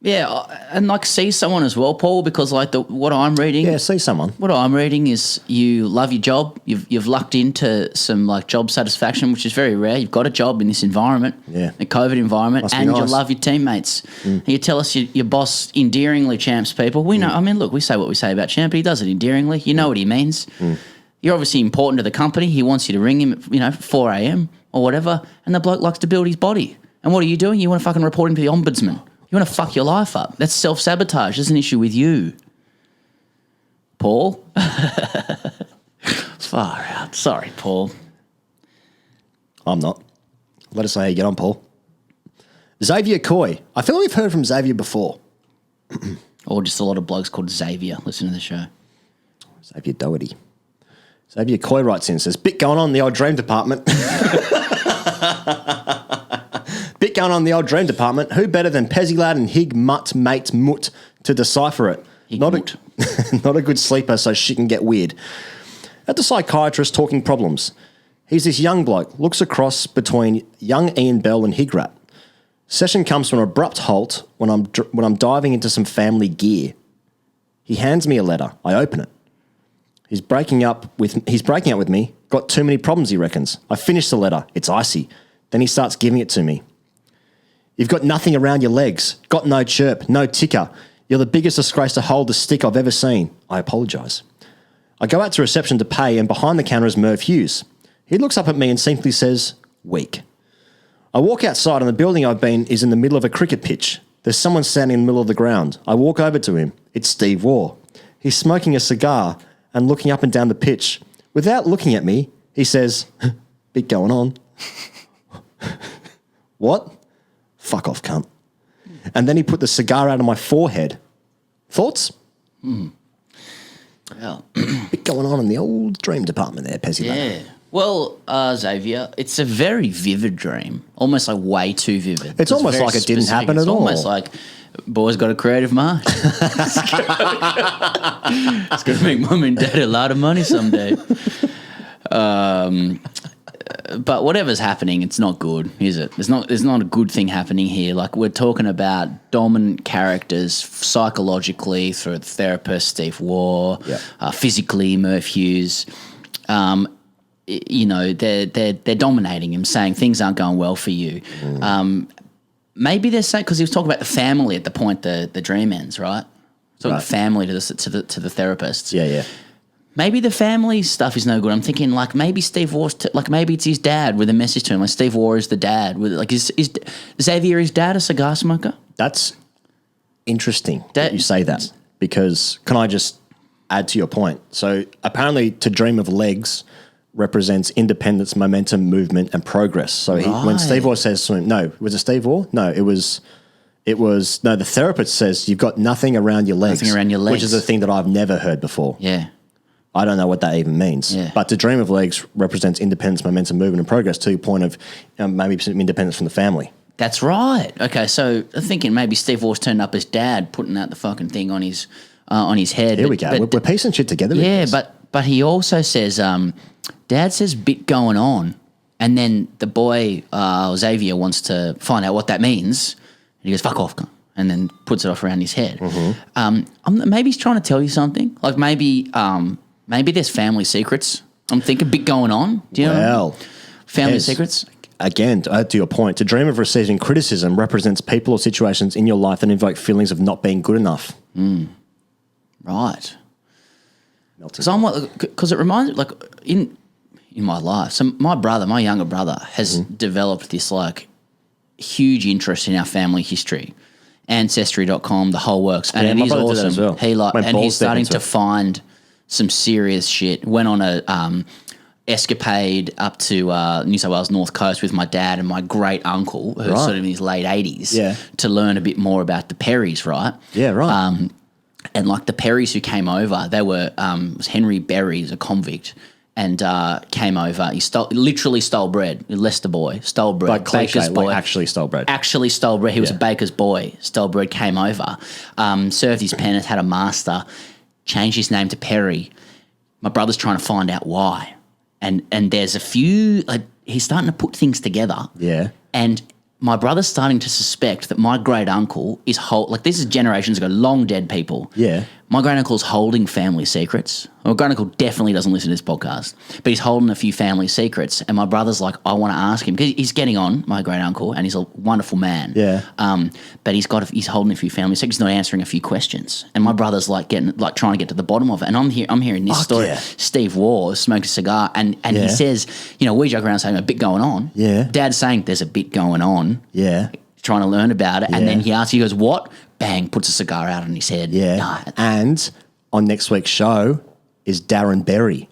Yeah, and see someone as well, Paul, because what I'm reading. Yeah, see someone. What I'm reading is you love your job. You've lucked into some job satisfaction, which is very rare. You've got a job in this environment, a COVID environment, and nice. You love your teammates. And you tell us your boss endearingly champs people. We know. I mean, look, we say what we say about champ, but he does it endearingly. You know what he means. You're obviously important to the company. He wants you to ring him at 4 a.m. or whatever, and the bloke likes to build his body. And what are you doing? You want to fucking report him to the ombudsman. You want to fuck your life up. That's self-sabotage. That's an issue with you. Paul? Far out. Sorry, Paul. I'm not. Let us know how you get on, Paul. Xavier Coy. I feel like we've heard from Xavier before. Or just a lot of blokes called Xavier. Listen to the show. Xavier Doherty. Xavier Coy writes in and says, bit going on in the old dream department. Bit going on in the old dream department. Who better than Pezzy Lad and Hig Mutt Mate Mutt to decipher it? Not a good sleeper, so she can get weird. At the psychiatrist talking problems, he's this young bloke, looks across between young Ian Bell and Higrat. Session comes to an abrupt halt when I'm diving into some family gear. He hands me a letter. I open it. He's breaking up with me. Got too many problems, he reckons. I finish the letter. It's icy. Then he starts giving it to me. You've got nothing around your legs. Got no chirp, no ticker. You're the biggest disgrace to hold the stick I've ever seen. I apologise. I go out to reception to pay, and behind the counter is Merv Hughes. He looks up at me and simply says, weak. I walk outside, and the building I've been is in the middle of a cricket pitch. There's someone standing in the middle of the ground. I walk over to him. It's Steve Waugh. He's smoking a cigar and looking up and down the pitch. Without looking at me, he says, bit going on. What? Fuck off, cunt. And then he put the cigar out of my forehead. Thoughts? Well, bit going on in the old dream department there, Pezzy. Yeah. Well, Xavier, it's a very vivid dream. Almost like way too vivid. It's almost like it didn't happen at all. It's almost like boy's got a creative mind. It's going to make mum and dad a lot of money someday. But whatever's happening, it's not good, is it? There's not a good thing happening here. Like, we're talking about dominant characters psychologically through the therapist Steve Waugh, physically Merv Hughes. You know, they're dominating him, saying things aren't going well for you. Maybe they're saying, because he was talking about the family at the point the dream ends, right? So the family to the therapists. Yeah. Maybe the family stuff is no good. I'm thinking, like, maybe Steve Waugh, like, maybe it's his dad with a message to him. Like, Steve Waugh is the dad. Like, is Xavier, his dad, a cigar smoker? That's interesting that you say that, because can I just add to your point? So apparently to dream of legs represents independence, momentum, movement, and progress. So when Steve Waugh says to him, no, was it Steve Waugh? No, it was the therapist says you've got nothing around your legs. Nothing around your legs. Which is a thing that I've never heard before. Yeah. I don't know what that even means. Yeah. But to dream of legs represents independence, momentum, movement, and progress, to your point of maybe some independence from the family. That's right. Okay, so I'm thinking maybe Steve Waugh's turned up as dad, putting out the fucking thing on his head. Here we go. We're piecing shit together. Yeah, but he also says, Dad says bit going on, and then the boy Xavier wants to find out what that means, and he goes, fuck off, and then puts it off around his head. Maybe he's trying to tell you something. Like maybe there's family secrets. I'm thinking bit going on. Do you know? Family secrets. Again, to add to your point, to dream of receiving criticism represents people or situations in your life that invoke feelings of not being good enough. Right. Because it reminds me, like, in my life, so my younger brother has developed this, like, huge interest in our family history. Ancestry.com, the whole works. And it is awesome. As well. He's starting to find some serious shit. Went on a escapade up to New South Wales North Coast with my dad and my great uncle, who's sort of in his late 80s, to learn a bit more about the Perrys, right? Yeah, right. And like the Perrys who came over, they were was Henry Berry's a convict, and came over. He literally stole bread. Leicester boy stole bread. Like cliche, baker's boy. like actually stole bread. Actually stole bread. He was a baker's boy. Stole bread. Came over, served his penance, had a master, changed his name to Perry. My brother's trying to find out why. And there's a few, like, he's starting to put things together. Yeah. And my brother's starting to suspect that my great uncle is this is generations ago, long dead people. Yeah. My great uncle's holding family secrets. My great uncle definitely doesn't listen to this podcast, but he's holding a few family secrets. And my brother's like, I want to ask him, because he's getting on, my great uncle, and he's a wonderful man. Yeah. But he's holding a few family secrets, not answering a few questions. And my brother's like trying to get to the bottom of it. And I'm hearing this story. Yeah. Steve Waugh smoking a cigar, and he says, we joke around saying a bit going on. Yeah. Dad's saying there's a bit going on. Yeah. Trying to learn about it, and then he goes, what? Bang, puts a cigar out on his head. Yeah. Nah. And on next week's show is Darren Berry.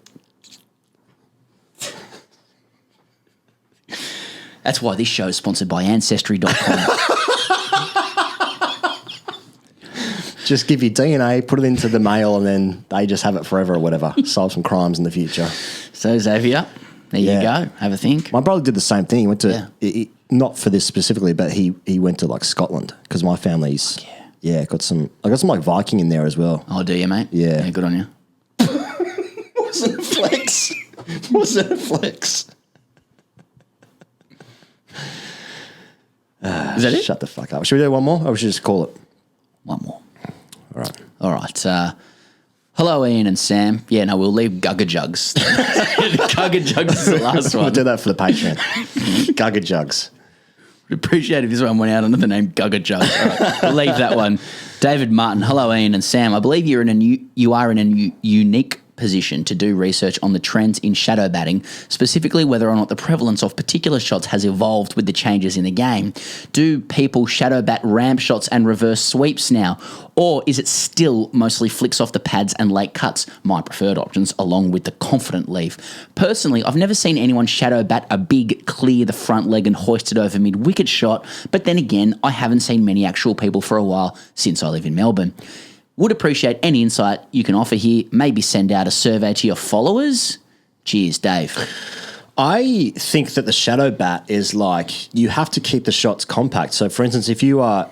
That's why this show is sponsored by Ancestry.com. Just give your DNA, put it into the mail, and then they just have it forever or whatever. Solve some crimes in the future. So, Xavier, there you go. Have a think. My brother did the same thing. He went to, not for this specifically, but he went to like Scotland, because my family's, got some like Viking in there as well. Oh, do you, mate? Yeah. Good on you. Wasn't a flex. Wasn't a flex. Is that it? Shut the fuck up. Should we do one more, or should we just call it? One more. All right. All right. Hello, Ian and Sam. Yeah, no, we'll leave Gugga Jugs. Gugga Jugs is the last one. We'll do that for the Patreon. Gugga Jugs. Would appreciate if this one went out under the name Gugga Jugs. All right, we'll leave that one. David Martin. Hello, Ian and Sam. I believe you are in a unique position to do research on the trends in shadow batting, specifically whether or not the prevalence of particular shots has evolved with the changes in the game. Do people shadow bat ramp shots and reverse sweeps now? Or is it still mostly flicks off the pads and late cuts, my preferred options, along with the confident leave? Personally, I've never seen anyone shadow bat a big clear the front leg and hoist it over mid-wicket shot, but then again, I haven't seen many actual people for a while since I live in Melbourne. Would appreciate any insight you can offer here. Maybe send out a survey to your followers. Cheers, Dave. I think that the shadow bat is like, you have to keep the shots compact. So, for instance, if you are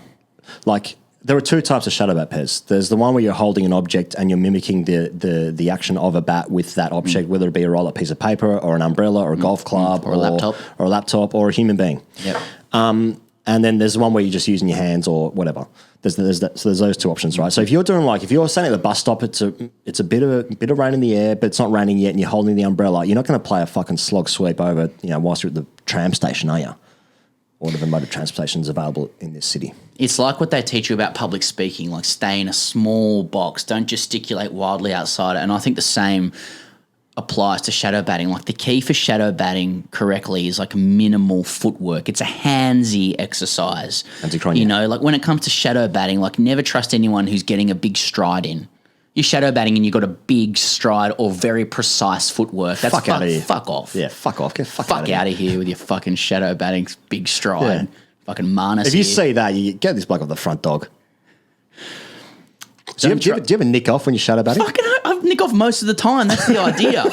like, there are two types of shadow bat pairs. There's the one where you're holding an object and you're mimicking the action of a bat with that object, whether it be a roll-up piece of paper or an umbrella or a golf club or a laptop or a human being. Yep. And then there's the one where you're just using your hands or whatever. So there's those two options, right? So if you're doing if you're standing at the bus stop, it's a bit of rain in the air, but it's not raining yet, and you're holding the umbrella. You're not going to play a fucking slog sweep over, whilst you're at the tram station, are you? Or the mode of transportation is available in this city. It's like what they teach you about public speaking, like stay in a small box, don't gesticulate wildly outside it. And I think the same applies to shadow batting. Like the key for shadow batting correctly is like minimal footwork. It's a handsy exercise. Like when it comes to shadow batting, like never trust anyone who's getting a big stride in. You're shadow batting and you've got a big stride or very precise footwork. That's fuck out of here. Fuck off. Yeah, fuck off. Get fuck out of here with your fucking shadow batting big stride. Yeah. Fucking Marnus. If you see that, you get this bloke off the front dog. Do you ever nick off when you're shadow batting? Fucking I nick off most of the time. That's the idea.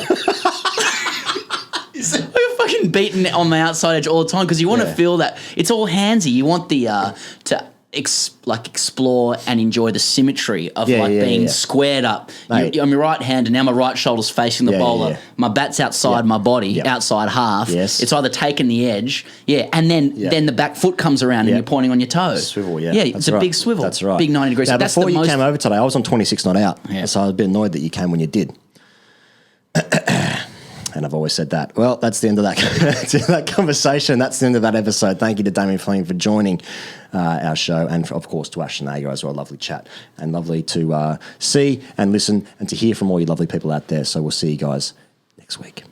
You're fucking beaten on the outside edge all the time because you want to feel that. It's all handsy. You want the to explore and enjoy the symmetry of being squared up. I'm your right hand and now my right shoulder's facing the bowler. Yeah. My bat's outside my body, outside half. Yes. It's either taking the edge, and then the back foot comes around and you're pointing on your toe. Swivel, Yeah, it's a big swivel. That's right. Big 90 degrees. Now, before you came over today, I was on 26 not out. Yeah. So I was a bit annoyed that you came when you did. And I've always said that. Well, that's the end of that conversation. That's the end of that episode. Thank you to Damien Fleming for joining our show, and of course to Ashton Agar as well. Lovely chat and lovely to see and listen and to hear from all you lovely people out there. So we'll see you guys next week.